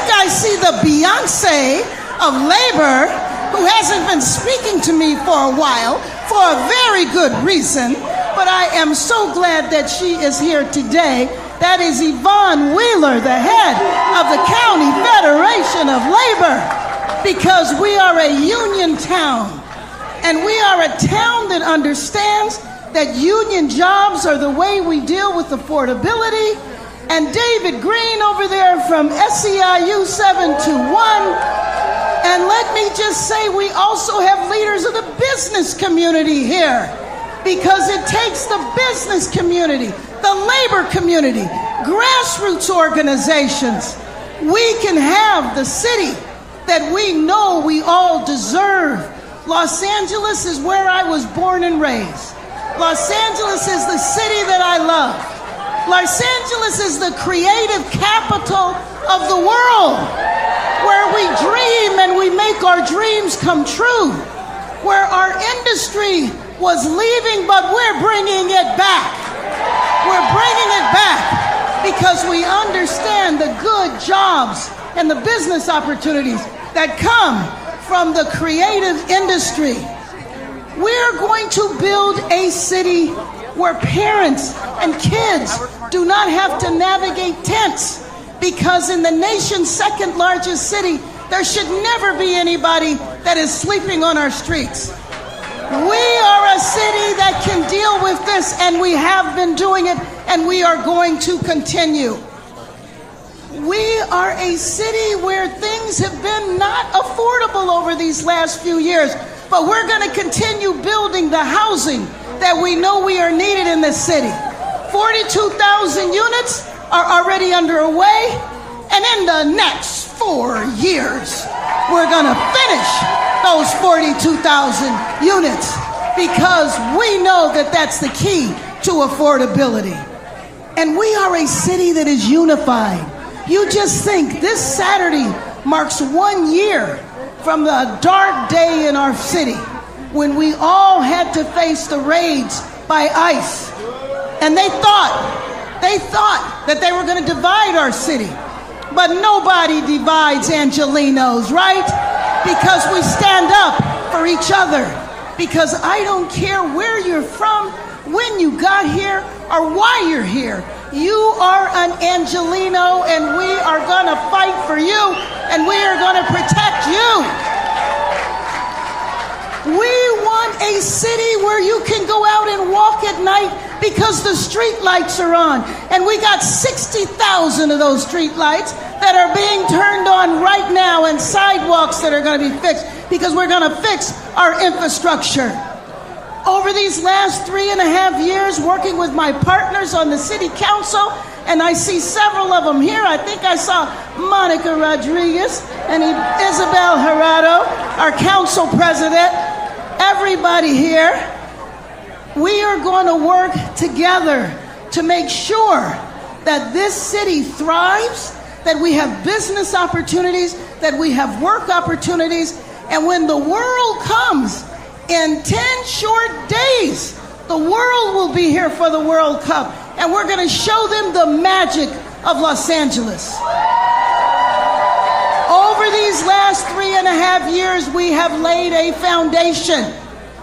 I see the Beyonce of labor, who hasn't been speaking to me for a while for a very good reason, but I am so glad that she is here today. That is Yvonne Wheeler, the head of the County Federation of Labor, because we are a union town, and we are a town that understands that union jobs are the way we deal with affordability. And David Green over there from SEIU 721. And let me just say, we also have leaders of the business community here, because it takes the business community, the labor community, grassroots organizations. We can have the city that we know we all deserve. Los Angeles is where I was born and raised. Los Angeles is the city that I love. Los Angeles is the creative capital of the world, where we dream and we make our dreams come true, where our industry was leaving, but we're bringing it back. We're bringing it back because we understand the good jobs and the business opportunities that come from the creative industry. We're going to build a city where parents and kids do not have to navigate tents, because in the nation's second largest city, there should never be anybody that is sleeping on our streets. We are a city that can deal with this, and we have been doing it, and we are going to continue. We are a city where things have been not affordable over these last few years, but we're going to continue building the housing that we know we are needed in this city. 42,000 units are already underway, and in the next 4 years, we're going to finish those 42,000 units because we know that that's the key to affordability. And we are a city that is unified. You just think this Saturday marks 1 year from the dark day in our city when we all had to face the raids by ICE. And they thought that they were going to divide our city. But nobody divides Angelenos, right? Because we stand up for each other. Because I don't care where you're from, when you got here, or why you're here. You are an Angeleno, and we are going to fight for you, and we are going to protect you. We want a city where you can go out and walk at night because the street lights are on. And we got 60,000 of those street lights that are being turned on right now, and sidewalks that are going to be fixed because we're going to fix our infrastructure. Over these last 3.5 years, working with my partners on the city council, and I see several of them here. I think I saw Monica Rodriguez and Isabel Gerardo, our council president. Everybody here, we are going to work together to make sure that this city thrives, that we have business opportunities, that we have work opportunities, and when the world comes, in 10 short days, the world will be here for the World Cup, and we're going to show them the magic of Los Angeles. Over these last 3.5 years, we have laid a foundation,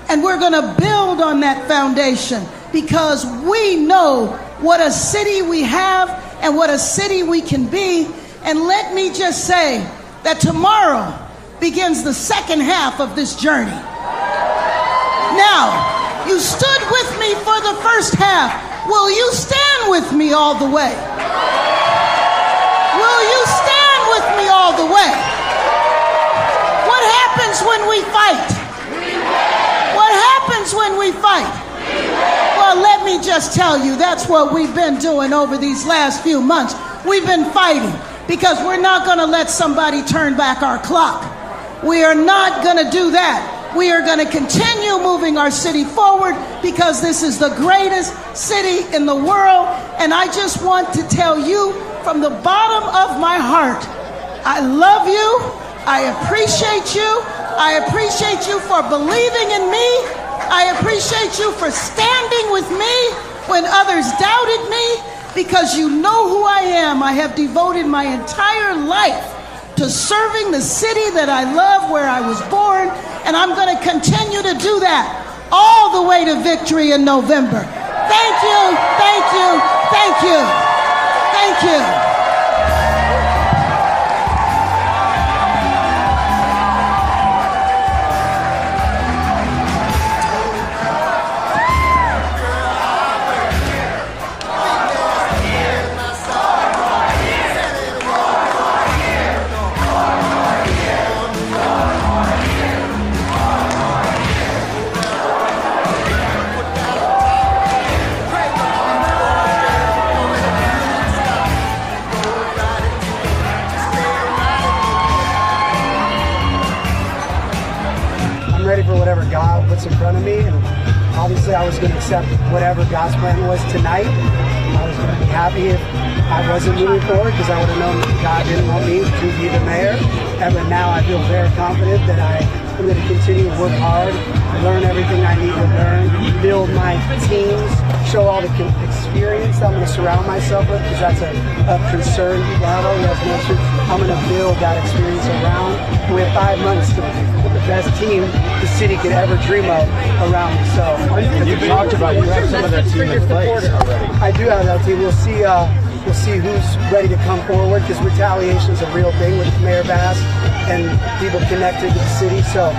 and we're going to build on that foundation because we know what a city we have and what a city we can be. And let me just say that tomorrow begins the second half of this journey. Now, you stood with me for the first half. Will you stand with me all the way? Will you stand with me all the way? What happens when we fight? What happens when we fight? Well, let me just tell you, that's what we've been doing over these last few months. We've been fighting because we're not going to let somebody turn back our clock. We are not going to do that. We are going to continue moving our city forward because this is the greatest city in the world. And I just want to tell you from the bottom of my heart, I love you. I appreciate you. I appreciate you for believing in me. I appreciate you for standing with me when others doubted me because you know who I am. I have devoted my entire life to serving the city that I love, where I was born, and I'm going to continue to do that all the way to victory in November. Thank you, thank you, thank you, thank you. God puts in front of me, and obviously I was going to accept whatever God's plan was tonight. I was going to be happy if I wasn't moving forward because I would have known that God didn't want me to be the mayor. And but now I feel very confident that I'm going to continue to work hard, learn everything I need to learn, build my teams, show all the experience I'm going to surround myself with because that's a concern people have. I'm going to build that experience around. We have 5 months to put the best team the city could ever dream of around me. So you talked about you have some of that team in place already. I do have that team. We'll see who's ready to come forward because retaliation is a real thing with Mayor Bass. and people connected to the city. So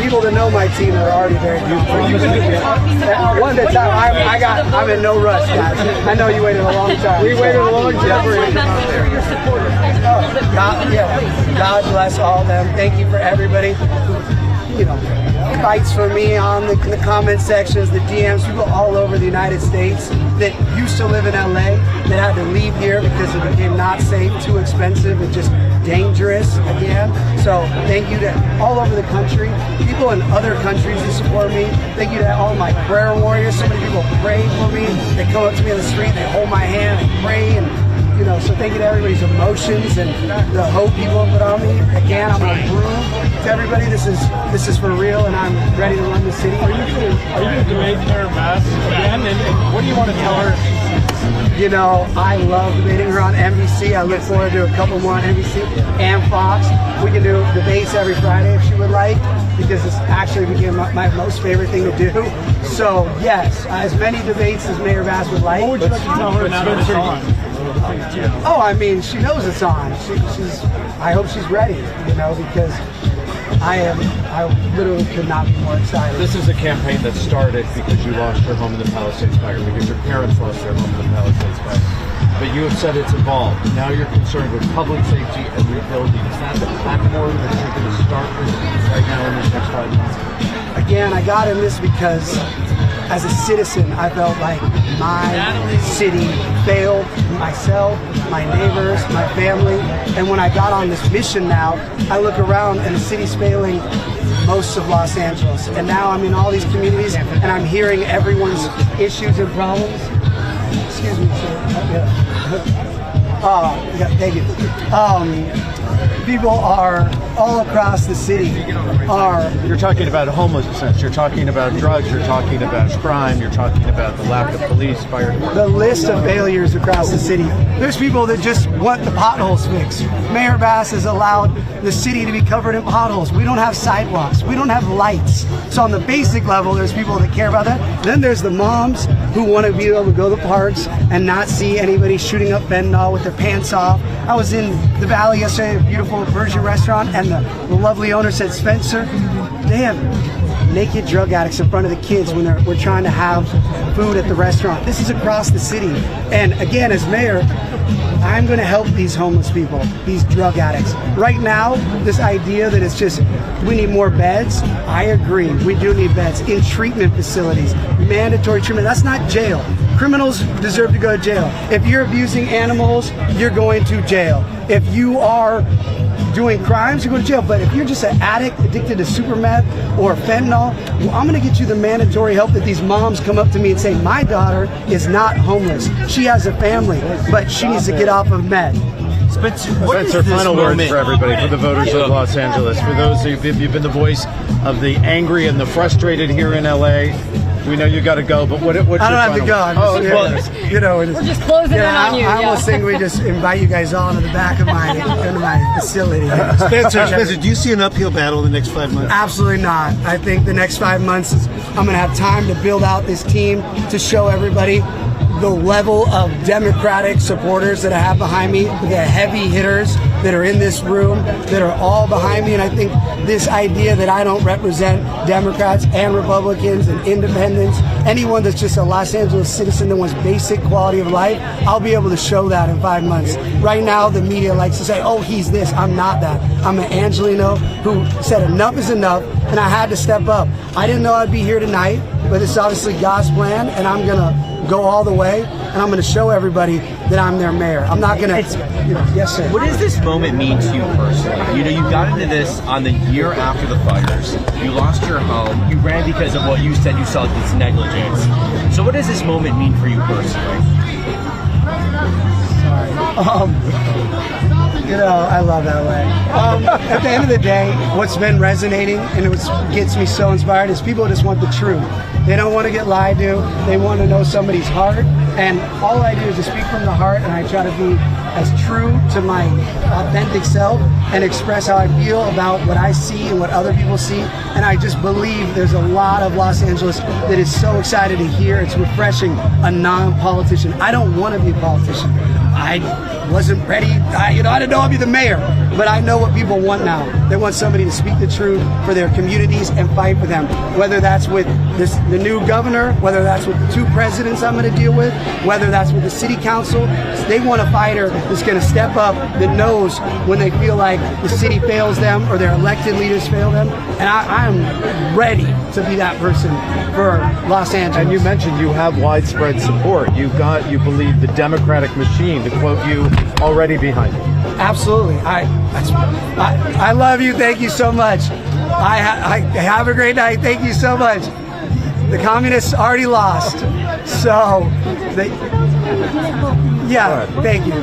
people that know my team are already very beautiful. One at a time. I'm in no rush, guys. I know you waited a long time. We waited a long time for your supporters. God bless all of them. Thank you for everybody who, fights for me on the comment sections, the DMs, people all over the United States that used to live in LA that had to leave here because it became not safe, too expensive, and just dangerous again. So thank you to all over the country, people in other countries that support me. Thank you to all my prayer warriors. So many people pray for me. They come up to me on the street, they hold my hand, they pray, and so thank you to everybody's emotions and the hope people put on me. Again, I'm going to prove to everybody this is for real, and I'm ready to run the city. Are you going to debate Mayor Bass again? And what do you want to tell her? I love debating her on NBC. I look forward to a couple more on NBC and Fox. We can do debates every Friday if she would like, because it's actually became my most favorite thing to do. So yes, as many debates as Mayor Bass would like. What would you like to tell her now that it's on? Oh, I mean, she knows it's on. I hope she's ready, because I literally could not be more excited. This is a campaign that started because you lost your home in the Palisades fire, because your parents lost their home in the Palisades fire. But you have said it's evolved. Now you're concerned with public safety and rebuilding. Is that the platform that you're going to start with right now in these next 5 months? Again, I got in this because as a citizen, I felt like my city failed myself, my neighbors, my family. And when I got on this mission now, I look around and the city's failing most of Los Angeles. And now I'm in all these communities and I'm hearing everyone's issues and problems. Excuse me, sir. Thank you. People are all across the city You're talking about homelessness, you're talking about drugs, you're talking about crime, you're talking about the lack of police, fire department. The list of failures across the city. There's people that just want the potholes fixed. Mayor Bass has allowed the city to be covered in potholes. We don't have sidewalks. We don't have lights. So on the basic level, there's people that care about that. Then there's the moms who want to be able to go to the parks and not see anybody shooting up fentanyl with their pants off. I was in the Valley yesterday, a beautiful Persian restaurant, and the lovely owner said, Spencer, they have naked drug addicts in front of the kids when we're trying to have food at the restaurant. This is across the city. And again, as mayor, I'm going to help these homeless people, these drug addicts. Right now, this idea that it's just, we need more beds, I agree. We do need beds in treatment facilities, mandatory treatment. That's not jail. Criminals deserve to go to jail. If you're abusing animals, you're going to jail. If you are doing crimes, you go to jail. But if you're just an addict addicted to super meth or fentanyl, well, I'm going to get you the mandatory help that these moms come up to me and say, my daughter is not homeless. She has a family, but she needs to get off of meth. Spencer, final words for everybody, for the voters of Los Angeles, for those who've been the voice of the angry and the frustrated here in LA. We know you got to go, but what's your I don't have to go. I'm just, we're just closing in on you. I almost think we just invite you guys all into the back of my facility. Spencer, do you see an uphill battle in the next 5 months? Absolutely not. I think the next 5 months I'm going to have time to build out this team to show everybody the level of Democratic supporters that I have behind me, the heavy hitters that are in this room, that are all behind me. And I think this idea that I don't represent Democrats and Republicans and independents, anyone that's just a Los Angeles citizen that wants basic quality of life, I'll be able to show that in 5 months. Right now, the media likes to say, oh, he's this. I'm not that. I'm an Angelino who said enough is enough, and I had to step up. I didn't know I'd be here tonight, but it's obviously God's plan, and I'm going to go all the way, and I'm going to show everybody that I'm their mayor. I'm not going to, yes, sir. What does this moment mean to you personally? You got into this on the year after the fires. You lost your home. You ran because of what you said you saw as negligence. So what does this moment mean for you personally? I love LA. At the end of the day, what's been resonating and what gets me so inspired is people just want the truth. They don't want to get lied to. They want to know somebody's heart. And all I do is just speak from the heart, and I try to be as true to my authentic self and express how I feel about what I see and what other people see. And I just believe there's a lot of Los Angeles that is so excited to hear. It's refreshing a non-politician. I don't want to be a politician. I wasn't ready. I didn't know I'd be the mayor, but I know what people want now. They want somebody to speak the truth for their communities and fight for them. Whether that's with the new governor, whether that's with the 2 presidents I'm going to deal with, whether that's with the city council. They want a fighter that's going to step up, that knows when they feel like the city fails them or their elected leaders fail them. And I'm ready to be that person for Los Angeles. And you mentioned you have widespread support. You believe the Democratic machine, to quote you, already behind you. Absolutely. I love you. Thank you so much. I have a great night. Thank you so much. The communists already lost. So, thank you.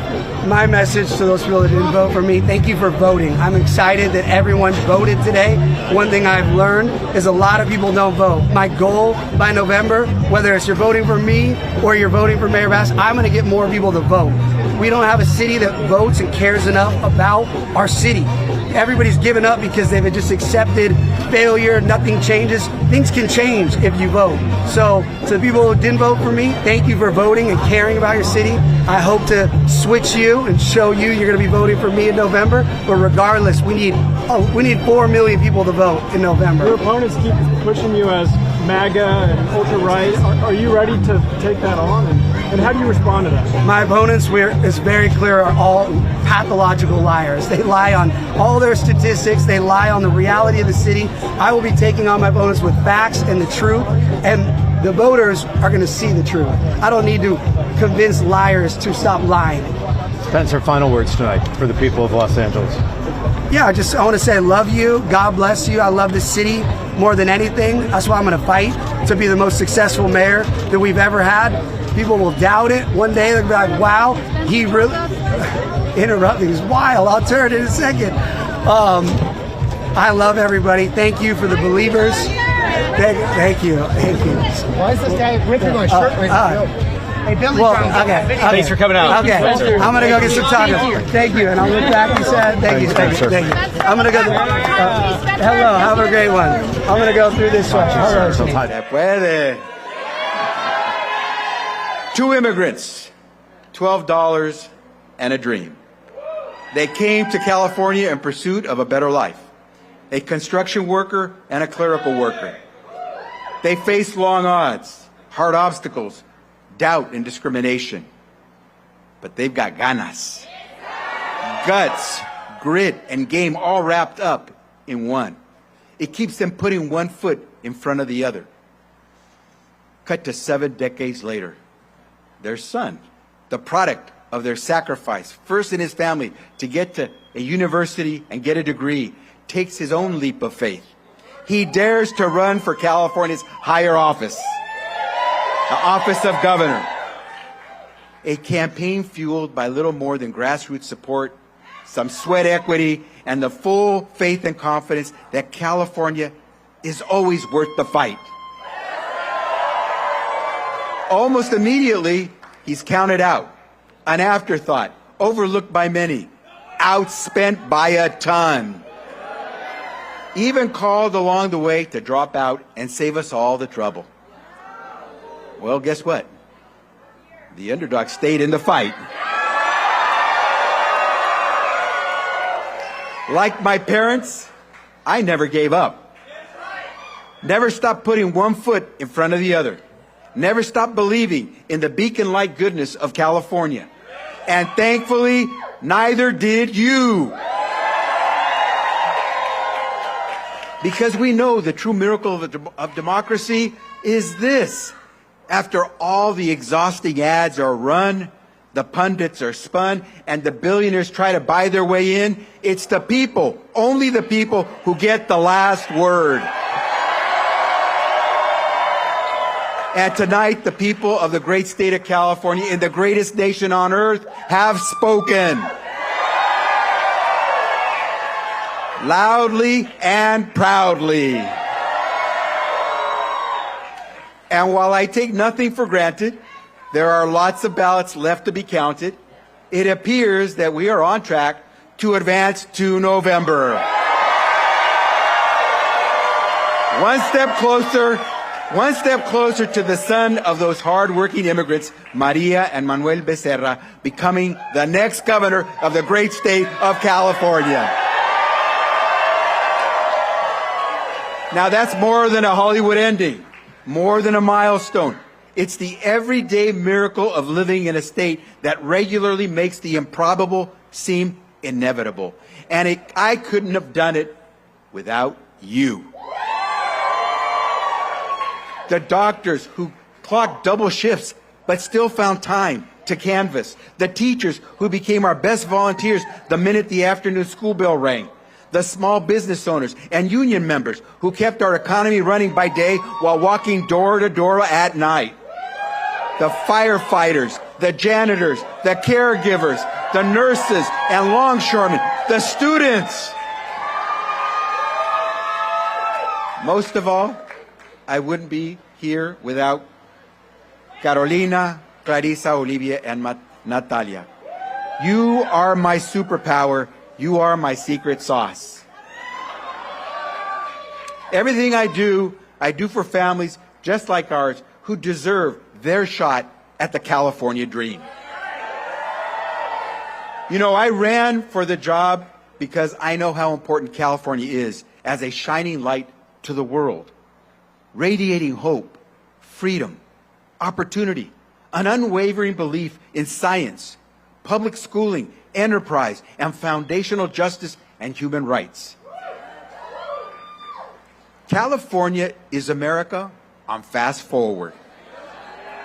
My message to those people that didn't vote for me, thank you for voting. I'm excited that everyone voted today. One thing I've learned is a lot of people don't vote. My goal by November, whether it's you're voting for me or you're voting for Mayor Bass, I'm going to get more people to vote. We don't have a city that votes and cares enough about our city. Everybody's given up because they've just accepted failure, nothing changes. Things can change if you vote. So to the people who didn't vote for me, thank you for voting and caring about your city. I hope to switch you and show you you're going to be voting for me in November. But regardless, we need 4 million people to vote in November. Your opponents keep pushing you as MAGA and ultra-right. Are you ready to take that on? And how do you respond to that? My opponents, it's very clear, are all pathological liars. They lie on all their statistics. They lie on the reality of the city. I will be taking on my opponents with facts and the truth, and the voters are going to see the truth. I don't need to convince liars to stop lying. Spencer, final words tonight for the people of Los Angeles. Yeah, I want to say I love you. God bless you. I love this city more than anything. That's why I'm going to fight to be the most successful mayor that we've ever had. People will doubt it. One day they'll be like, wow, he really... Interrupting is wild. I'll turn in a second. I love everybody. Thank you for the believers. Thank you. Why is this guy ripping my shirt right now? Hey, Billy, okay. Thanks for coming out. Okay, I'm gonna go get some tacos. Thank you, and I'll look back and say thank you. I'm gonna go. Hello, have a great one. I'm gonna go through this one. Puede. 2 immigrants, $12 and a dream. They came to California in pursuit of a better life. A construction worker and a clerical worker. They faced long odds, hard obstacles, doubt and discrimination. But they've got ganas, guts, grit, and game all wrapped up in one. It keeps them putting one foot in front of the other. Cut to 7 decades later, their son, the product of their sacrifice, first in his family to get to a university and get a degree, takes his own leap of faith. He dares to run for California's higher office, the office of governor. A campaign fueled by little more than grassroots support, some sweat equity, and the full faith and confidence that California is always worth the fight. Almost immediately, he's counted out, an afterthought, overlooked by many, outspent by a ton. Even called along the way to drop out and save us all the trouble. Well, guess what? The underdog stayed in the fight. Like my parents, I never gave up. Never stopped putting one foot in front of the other. Never stopped believing in the beacon-like goodness of California. And thankfully, neither did you. Because we know the true miracle of democracy is this. After all the exhausting ads are run, the pundits are spun, and the billionaires try to buy their way in, it's the people, only the people, who get the last word. And tonight, the people of the great state of California, in the greatest nation on earth, have spoken. Loudly and proudly. And while I take nothing for granted, there are lots of ballots left to be counted. It appears that we are on track to advance to November. One step closer, One step closer to the son of those hard-working immigrants, Maria and Manuel Becerra, becoming the next governor of the great state of California. Now that's more than a Hollywood ending, more than a milestone. It's the everyday miracle of living in a state that regularly makes the improbable seem inevitable. And I couldn't have done it without you. The doctors who clocked double shifts but still found time to canvass. The teachers who became our best volunteers the minute the afternoon school bell rang. The small business owners and union members who kept our economy running by day while walking door to door at night. The firefighters, the janitors, the caregivers, the nurses and longshoremen, the students. Most of all, I wouldn't be here without Carolina, Clarissa, Olivia, and Natalia. You are my superpower. You are my secret sauce. Everything I do for families just like ours who deserve their shot at the California dream. You know, I ran for the job because I know how important California is as a shining light to the world, radiating hope, freedom, opportunity, an unwavering belief in science, public schooling, enterprise, and foundational justice and human rights. California is America on fast forward.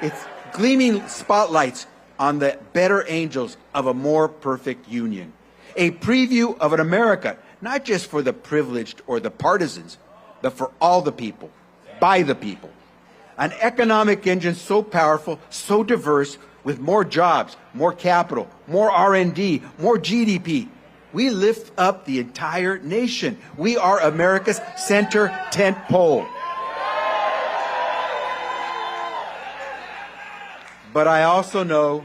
It's gleaming spotlights on the better angels of a more perfect union. A preview of an America, not just for the privileged or the partisans, but for all the people, by the people. An economic engine so powerful, so diverse, with more jobs, more capital, more R&D, more GDP. We lift up the entire nation. We are America's center tent pole. But I also know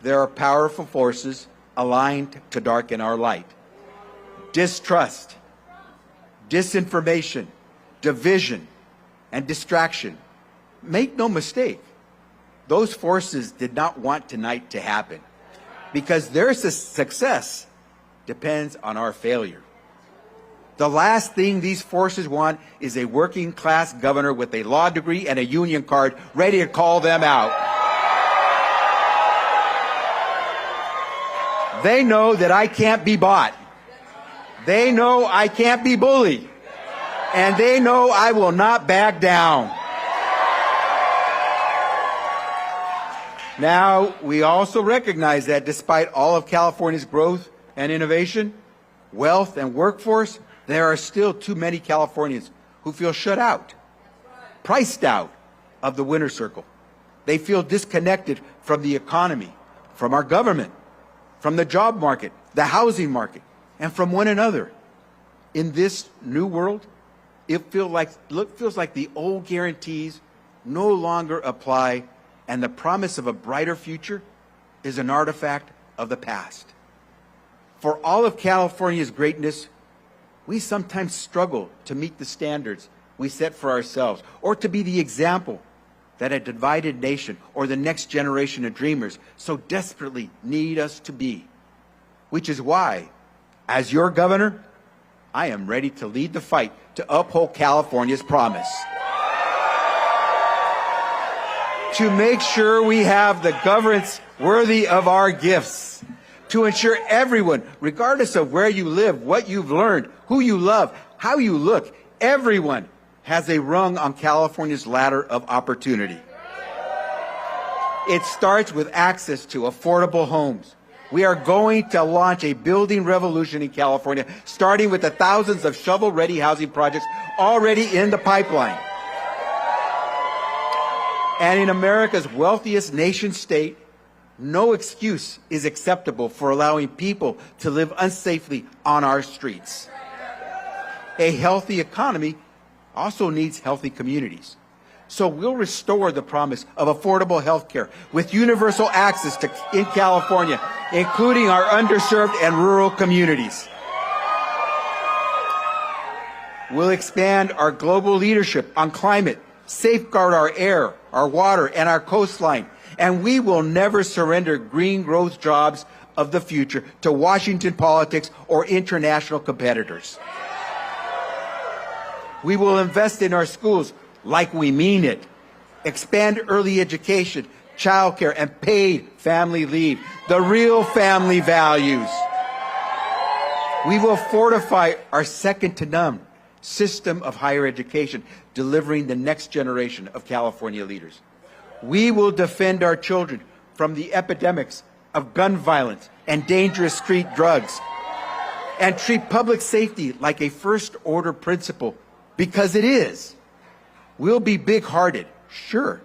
there are powerful forces aligned to darken our light. Distrust, disinformation, division, and distraction. Make no mistake, those forces did not want tonight to happen because their success depends on our failure. The last thing these forces want is a working class governor with a law degree and a union card ready to call them out. They know that I can't be bought. They know I can't be bullied. And they know I will not back down. Now, we also recognize that despite all of California's growth and innovation, wealth and workforce, there are still too many Californians who feel shut out, priced out of the winner's circle. They feel disconnected from the economy, from our government, from the job market, the housing market, and from one another. In this new world, it feels like the old guarantees no longer apply, and the promise of a brighter future is an artifact of the past. For all of California's greatness, we sometimes struggle to meet the standards we set for ourselves, or to be the example that a divided nation or the next generation of dreamers so desperately need us to be. Which is why, as your governor, I am ready to lead the fight to uphold California's promise. To make sure we have the governance worthy of our gifts. To ensure everyone, regardless of where you live, what you've learned, who you love, how you look, everyone has a rung on California's ladder of opportunity. It starts with access to affordable homes. We are going to launch a building revolution in California, starting with the thousands of shovel-ready housing projects already in the pipeline. And in America's wealthiest nation state, no excuse is acceptable for allowing people to live unsafely on our streets. A healthy economy also needs healthy communities. So we'll restore the promise of affordable health care with universal access in California, including our underserved and rural communities. We'll expand our global leadership on climate, safeguard our air, our water, and our coastline. And we will never surrender green growth jobs of the future to Washington politics or international competitors. We will invest in our schools like we mean it, expand early education, childcare, and paid family leave, the real family values. We will fortify our second-to-none system of higher education, delivering the next generation of California leaders. We will defend our children from the epidemics of gun violence and dangerous street drugs, and treat public safety like a first-order principle, because it is. We'll be big-hearted, sure,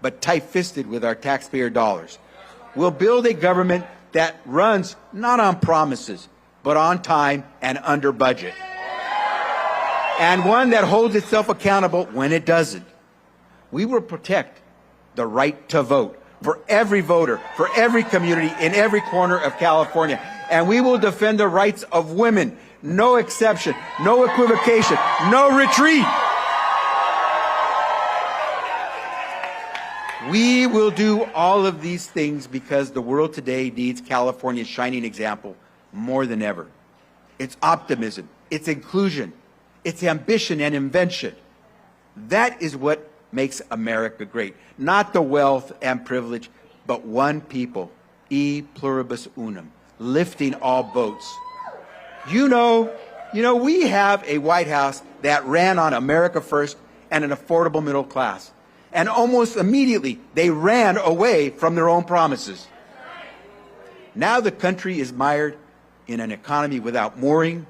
but tight-fisted with our taxpayer dollars. We'll build a government that runs not on promises, but on time and under budget. And one that holds itself accountable when it doesn't. We will protect the right to vote for every voter, for every community, in every corner of California. And we will defend the rights of women. No exception, no equivocation, no retreat. We will do all of these things because the world today needs California's shining example more than ever. It's optimism, it's inclusion, it's ambition and invention. That is what makes America great. Not the wealth and privilege, but one people, e pluribus unum, lifting all boats. You know, we have a White House that ran on America first and an affordable middle class. And almost immediately, they ran away from their own promises. Now the country is mired in an economy without mooring,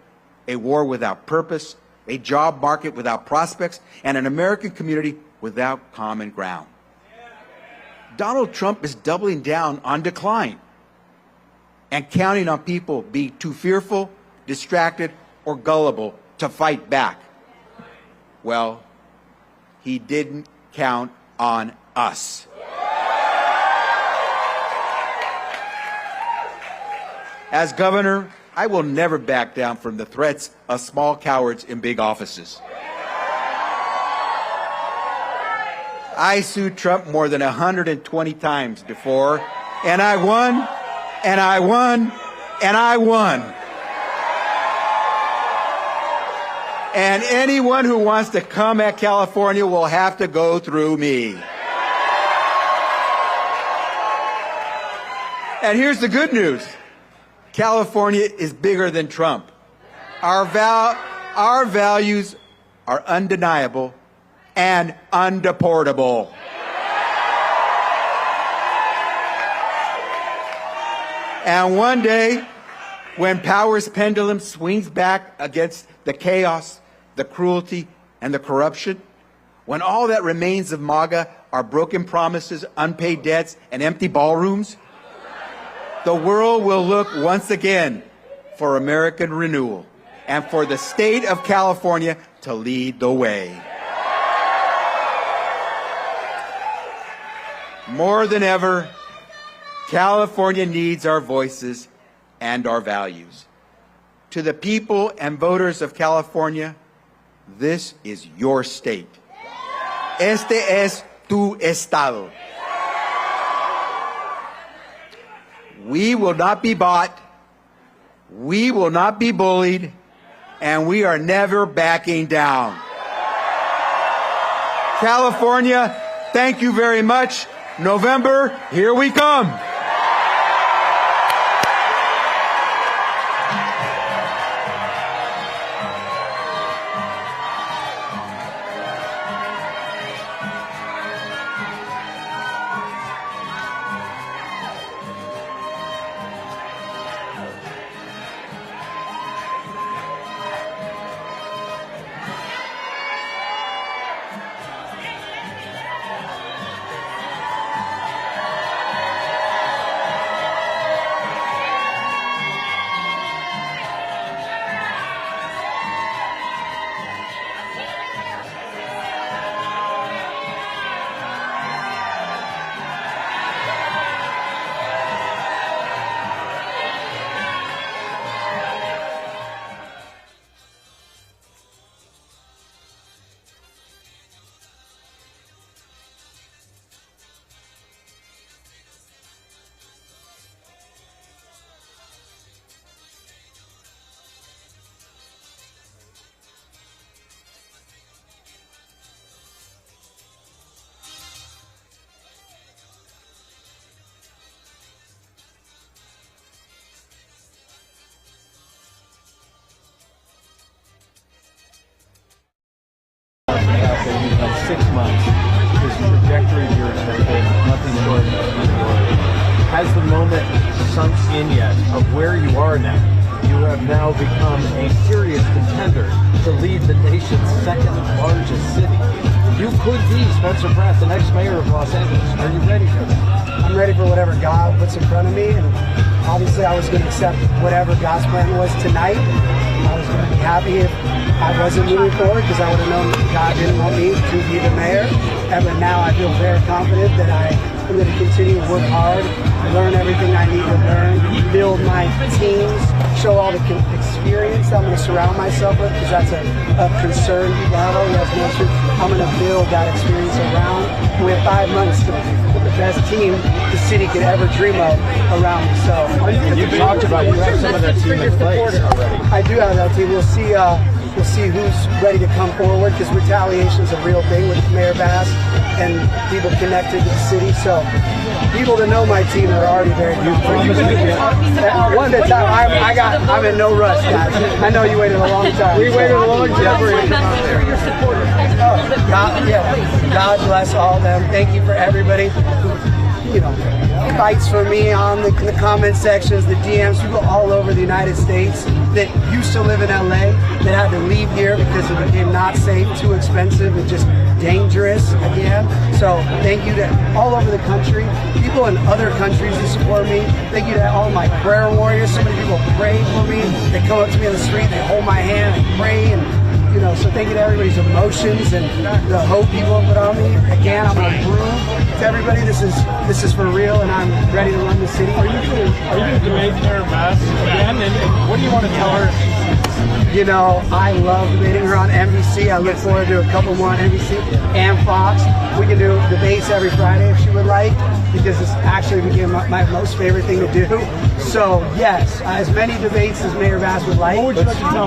a war without purpose, a job market without prospects, and an American community without common ground. Donald Trump is doubling down on decline and counting on people being too fearful, distracted, or gullible to fight back. Well, he didn't count on us. As governor, I will never back down from the threats of small cowards in big offices. I sued Trump more than 120 times before, and I won, and I won, and I won. And anyone who wants to come at California will have to go through me. And here's the good news. California is bigger than Trump. Our values are undeniable and undeportable. And one day, when power's pendulum swings back against the chaos, the cruelty, and the corruption, when all that remains of MAGA are broken promises, unpaid debts, and empty ballrooms, the world will look once again for American renewal and for the state of California to lead the way. More than ever, California needs our voices and our values. To the people and voters of California, this is your state. Este es tu estado. We will not be bought, we will not be bullied, and we are never backing down. California, thank you very much. November, here we come. that you've had 6 months, this trajectory of yours has been nothing short of meteoric. Has the moment sunk in yet of where you are now? You have now become a serious contender to lead the nation's second largest city. You could be Spencer Pratt, the next mayor of Los Angeles. Are you ready for that? I'm ready for whatever God puts in front of me, and obviously I was going to accept whatever God's plan was tonight. I was going to be happy if I wasn't moving forward because I would have known God didn't want me to be the mayor. But now I feel very confident that I am going to continue to work hard, learn everything I need to learn, build my teams, show all the experience I'm going to surround myself with, because that's a concern people have always mentioned. I'm going to build that experience around. We have 5 months to put the best team the city could ever dream of around me. So you talked about, you have some of that team in place already. I do have that team. We'll see who's ready to come forward, because retaliation is a real thing with Mayor Bass and people connected to the city. So people that know my team are already very good. One at a time. I'm in no rush, guys. I know you waited a long time. We waited a long time for your supporters. God bless all of them. Thank you for everybody who, fights for me on the comment sections, the DMs, people all over the United States that used to live in LA that had to leave here because it became not safe, too expensive, and just dangerous again. So thank you to all over the country, people in other countries that support me. Thank you to all my prayer warriors. So many people pray for me. They come up to me on the street, they hold my hand, they pray, and so thank you to everybody's emotions and the hope people put on me. Again, I'm going to prove to everybody this is for real, and I'm ready to run the city. Are you going to debate Mayor Bass again? And what do you want to tell her? I love debating her on NBC. I look forward to a couple more on NBC and Fox. We can do debates every Friday if she would like, because it's actually became my most favorite thing to do. So yes, as many debates as Mayor Bass would like. What would you like to tell